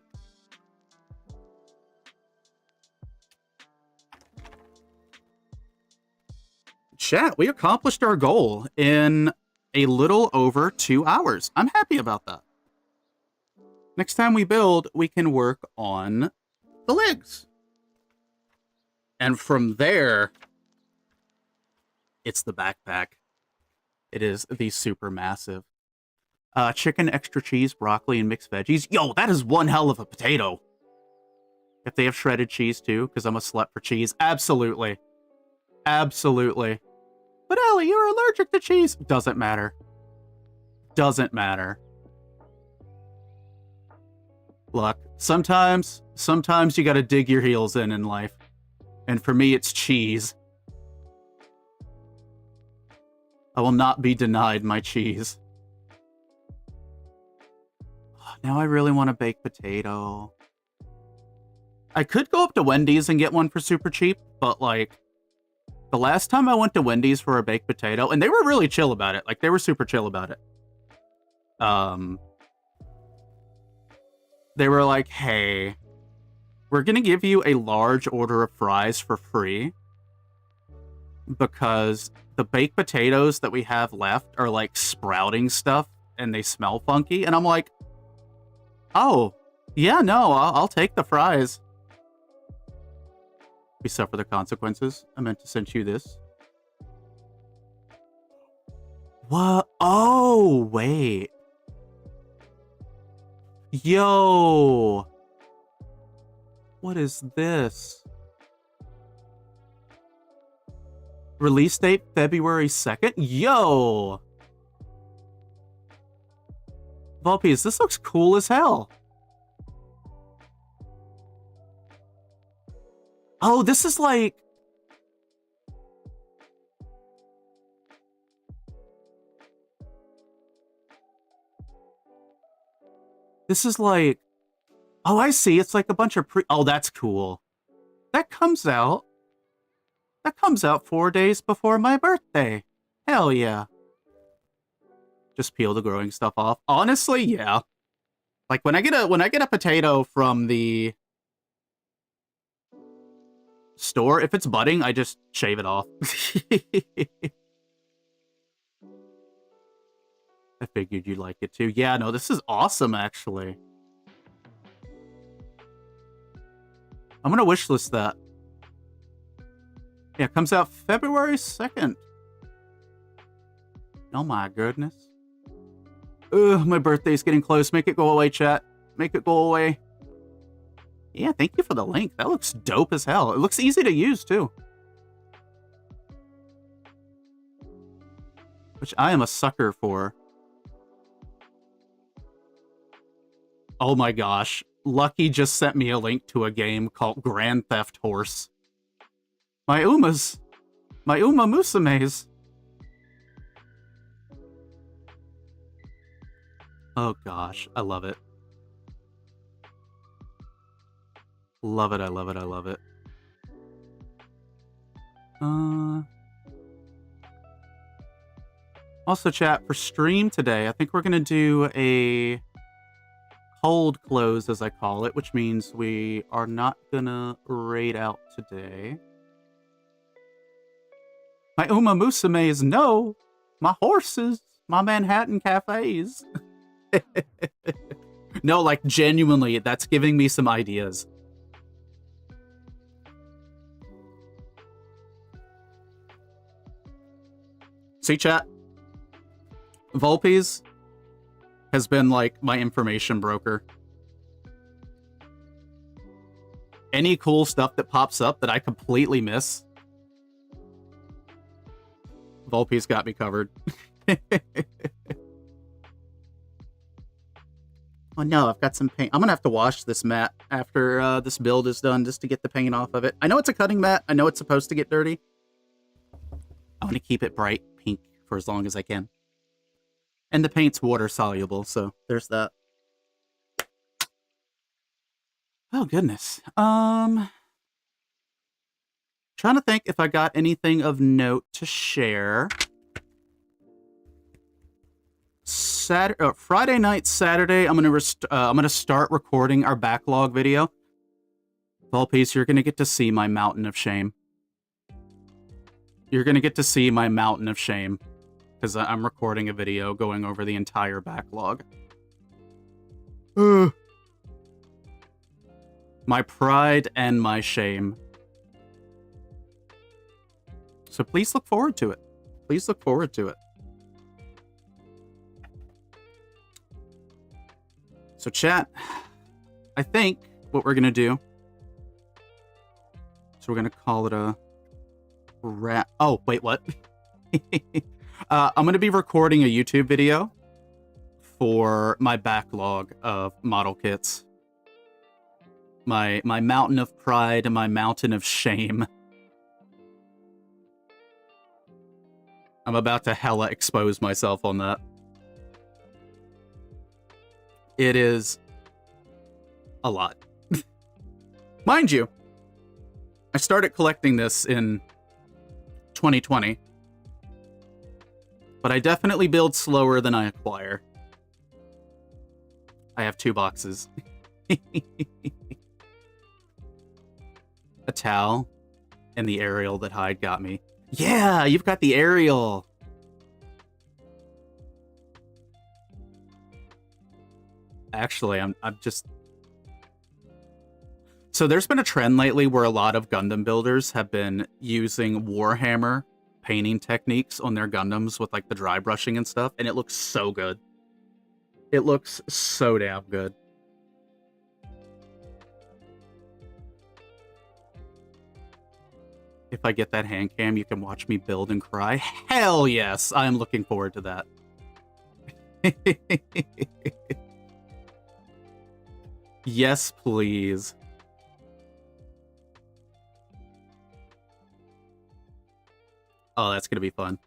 Chat, we accomplished our goal in a little over 2 hours. I'm happy about that. Next time we build, we can work on the legs. And from there, it's the backpack. It is the super massive. Chicken, extra cheese, broccoli, and mixed veggies. Yo, that is one hell of a potato. If they have shredded cheese too, because I'm a slut for cheese. Absolutely. Absolutely. But Ellie, you're allergic to cheese. Doesn't matter. Doesn't matter. Look, sometimes you gotta dig your heels in life. And for me, it's cheese. I will not be denied my cheese. Now I really want a baked potato. I could go up to Wendy's and get one for super cheap, but like, the last time I went to Wendy's for a baked potato, and they were really chill about it. Like, they were super chill about it. They were like, hey, we're going to give you a large order of fries for free because the baked potatoes that we have left are like sprouting stuff and they smell funky. And I'm like, oh, yeah, no, I'll take the fries. We suffer the consequences. I meant to send you this. What? Oh, wait. Yo. What is this? Release date February 2nd? Yo. Volpies, this looks cool as hell. Oh, this is like... This is like... Oh, I see. It's like a bunch of Oh, that's cool. That comes out 4 days before my birthday. Hell yeah. Just peel the growing stuff off. Honestly, yeah. Like when I get a potato from the store, if it's budding, I just shave it off. I figured you'd like it too. Yeah, no, this is awesome, actually. I'm gonna wishlist that. Yeah, it comes out February 2nd. Oh my goodness. Ugh, my birthday's getting close. Make it go away, chat. Make it go away. Yeah, thank you for the link. That looks dope as hell. It looks easy to use, too. Which I am a sucker for. Oh my gosh. Lucky just sent me a link to a game called Grand Theft Horse. My Uma Musumes. Oh gosh, I love it. Love it, I love it, I love it. Also, chat, for stream today, I think we're gonna do a cold close, as I call it, which means we are not gonna raid out today. My Uma Musumes, no! My horses! My Manhattan cafes! No, like, genuinely, that's giving me some ideas. See, chat? Volpes has been, like, my information broker. Any cool stuff that pops up that I completely miss, Volpes got me covered. Oh no, I've got some paint. I'm gonna have to wash this mat after this build is done just to get the paint off of it. I know it's a cutting mat. I know it's supposed to get dirty. I'm gonna keep it bright pink for as long as I can. And the paint's water soluble, so there's that. Oh goodness. Trying to think if I got anything of note to share. Friday night, Saturday, I'm gonna start recording our backlog video. Volpes, you're gonna get to see my mountain of shame. You're gonna get to see my mountain of shame because I'm recording a video going over the entire backlog. My pride and my shame. So please look forward to it. Please look forward to it. So chat, I think what we're going to do, so we're going to call it a wrap. Oh, wait, what? I'm going to be recording a YouTube video for my backlog of model kits. My mountain of pride and my mountain of shame. I'm about to hella expose myself on that. It is a lot. Mind you, I started collecting this in 2020, but I definitely build slower than I acquire. I have 2 boxes. A towel and the aerial that Hyde got me. Yeah, you've got the aerial. Actually, I'm just... So there's been a trend lately where a lot of Gundam builders have been using Warhammer painting techniques on their Gundams with like the dry brushing and stuff, and it looks so good. It looks so damn good. If I get that hand cam, you can watch me build and cry. Hell yes! I'm looking forward to that. Yes, please. Oh, that's gonna be fun.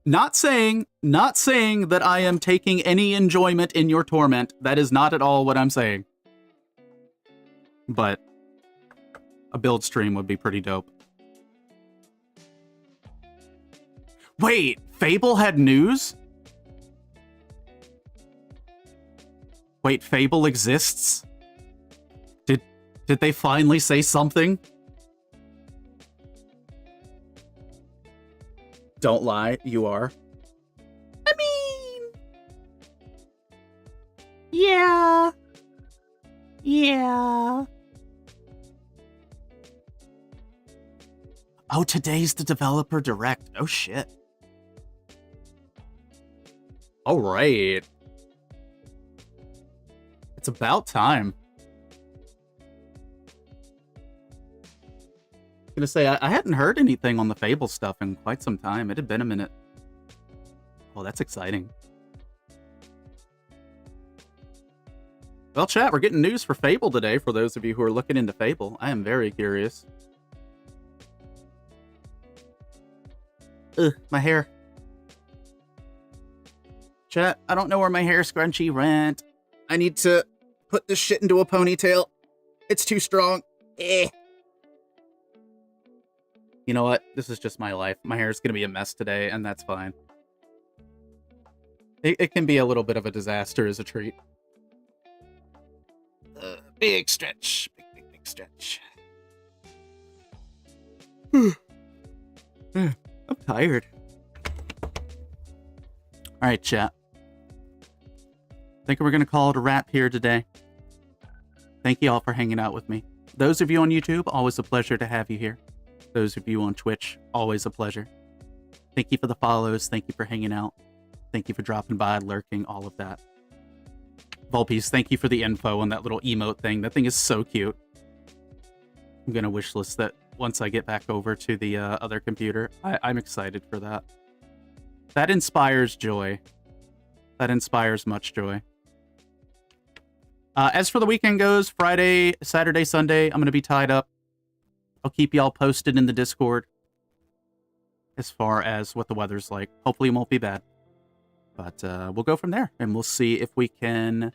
Not saying that I am taking any enjoyment in your torment. That is not at all what I'm saying. But a build stream would be pretty dope. Wait, Fable had news? Wait, Fable exists? Did they finally say something? Don't lie, you are. I mean... Yeah. Yeah. Oh, today's the developer direct. Oh, shit. All right. It's about time. I was gonna say, I hadn't heard anything on the Fable stuff in quite some time. It had been a minute. Oh, that's exciting. Well, chat, we're getting news for Fable today for those of you who are looking into Fable. I am very curious. Ugh, my hair. Chat, I don't know where my hair scrunchie went. I need to put this shit into a ponytail. It's too strong. Eh. You know what? This is just my life. My hair is going to be a mess today, and that's fine. It can be a little bit of a disaster as a treat. Big stretch. Big stretch. I'm tired. Alright, chat. I think we're going to call it a wrap here today. Thank you all for hanging out with me. Those of you on YouTube, always a pleasure to have you here. Those of you on Twitch, always a pleasure. Thank you for the follows. Thank you for hanging out. Thank you for dropping by, lurking, all of that. Volpies, thank you for the info on that little emote thing. That thing is so cute. I'm going to wishlist that once I get back over to the other computer. I'm excited for that. That inspires joy. That inspires much joy. As for the weekend goes, Friday, Saturday, Sunday, I'm going to be tied up. I'll keep y'all posted in the Discord as far as what the weather's like. Hopefully it won't be bad. But we'll go from there, and we'll see if we can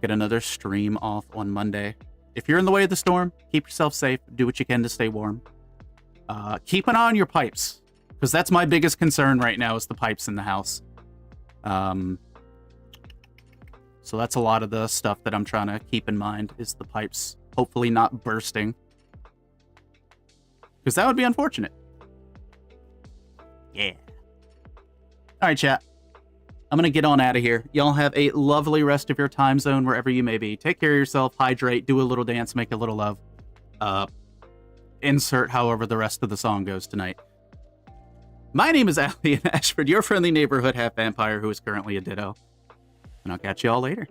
get another stream off on Monday. If you're in the way of the storm, keep yourself safe. Do what you can to stay warm. Keep an eye on your pipes, because that's my biggest concern right now is the pipes in the house. So that's a lot of the stuff that I'm trying to keep in mind is the pipes hopefully not bursting. Because that would be unfortunate. Yeah. All right, chat. I'm going to get on out of here. Y'all have a lovely rest of your time zone wherever you may be. Take care of yourself, hydrate, do a little dance, make a little love. Insert however the rest of the song goes tonight. My name is Allie Ashford, your friendly neighborhood half vampire who is currently a ditto. And I'll catch you all later.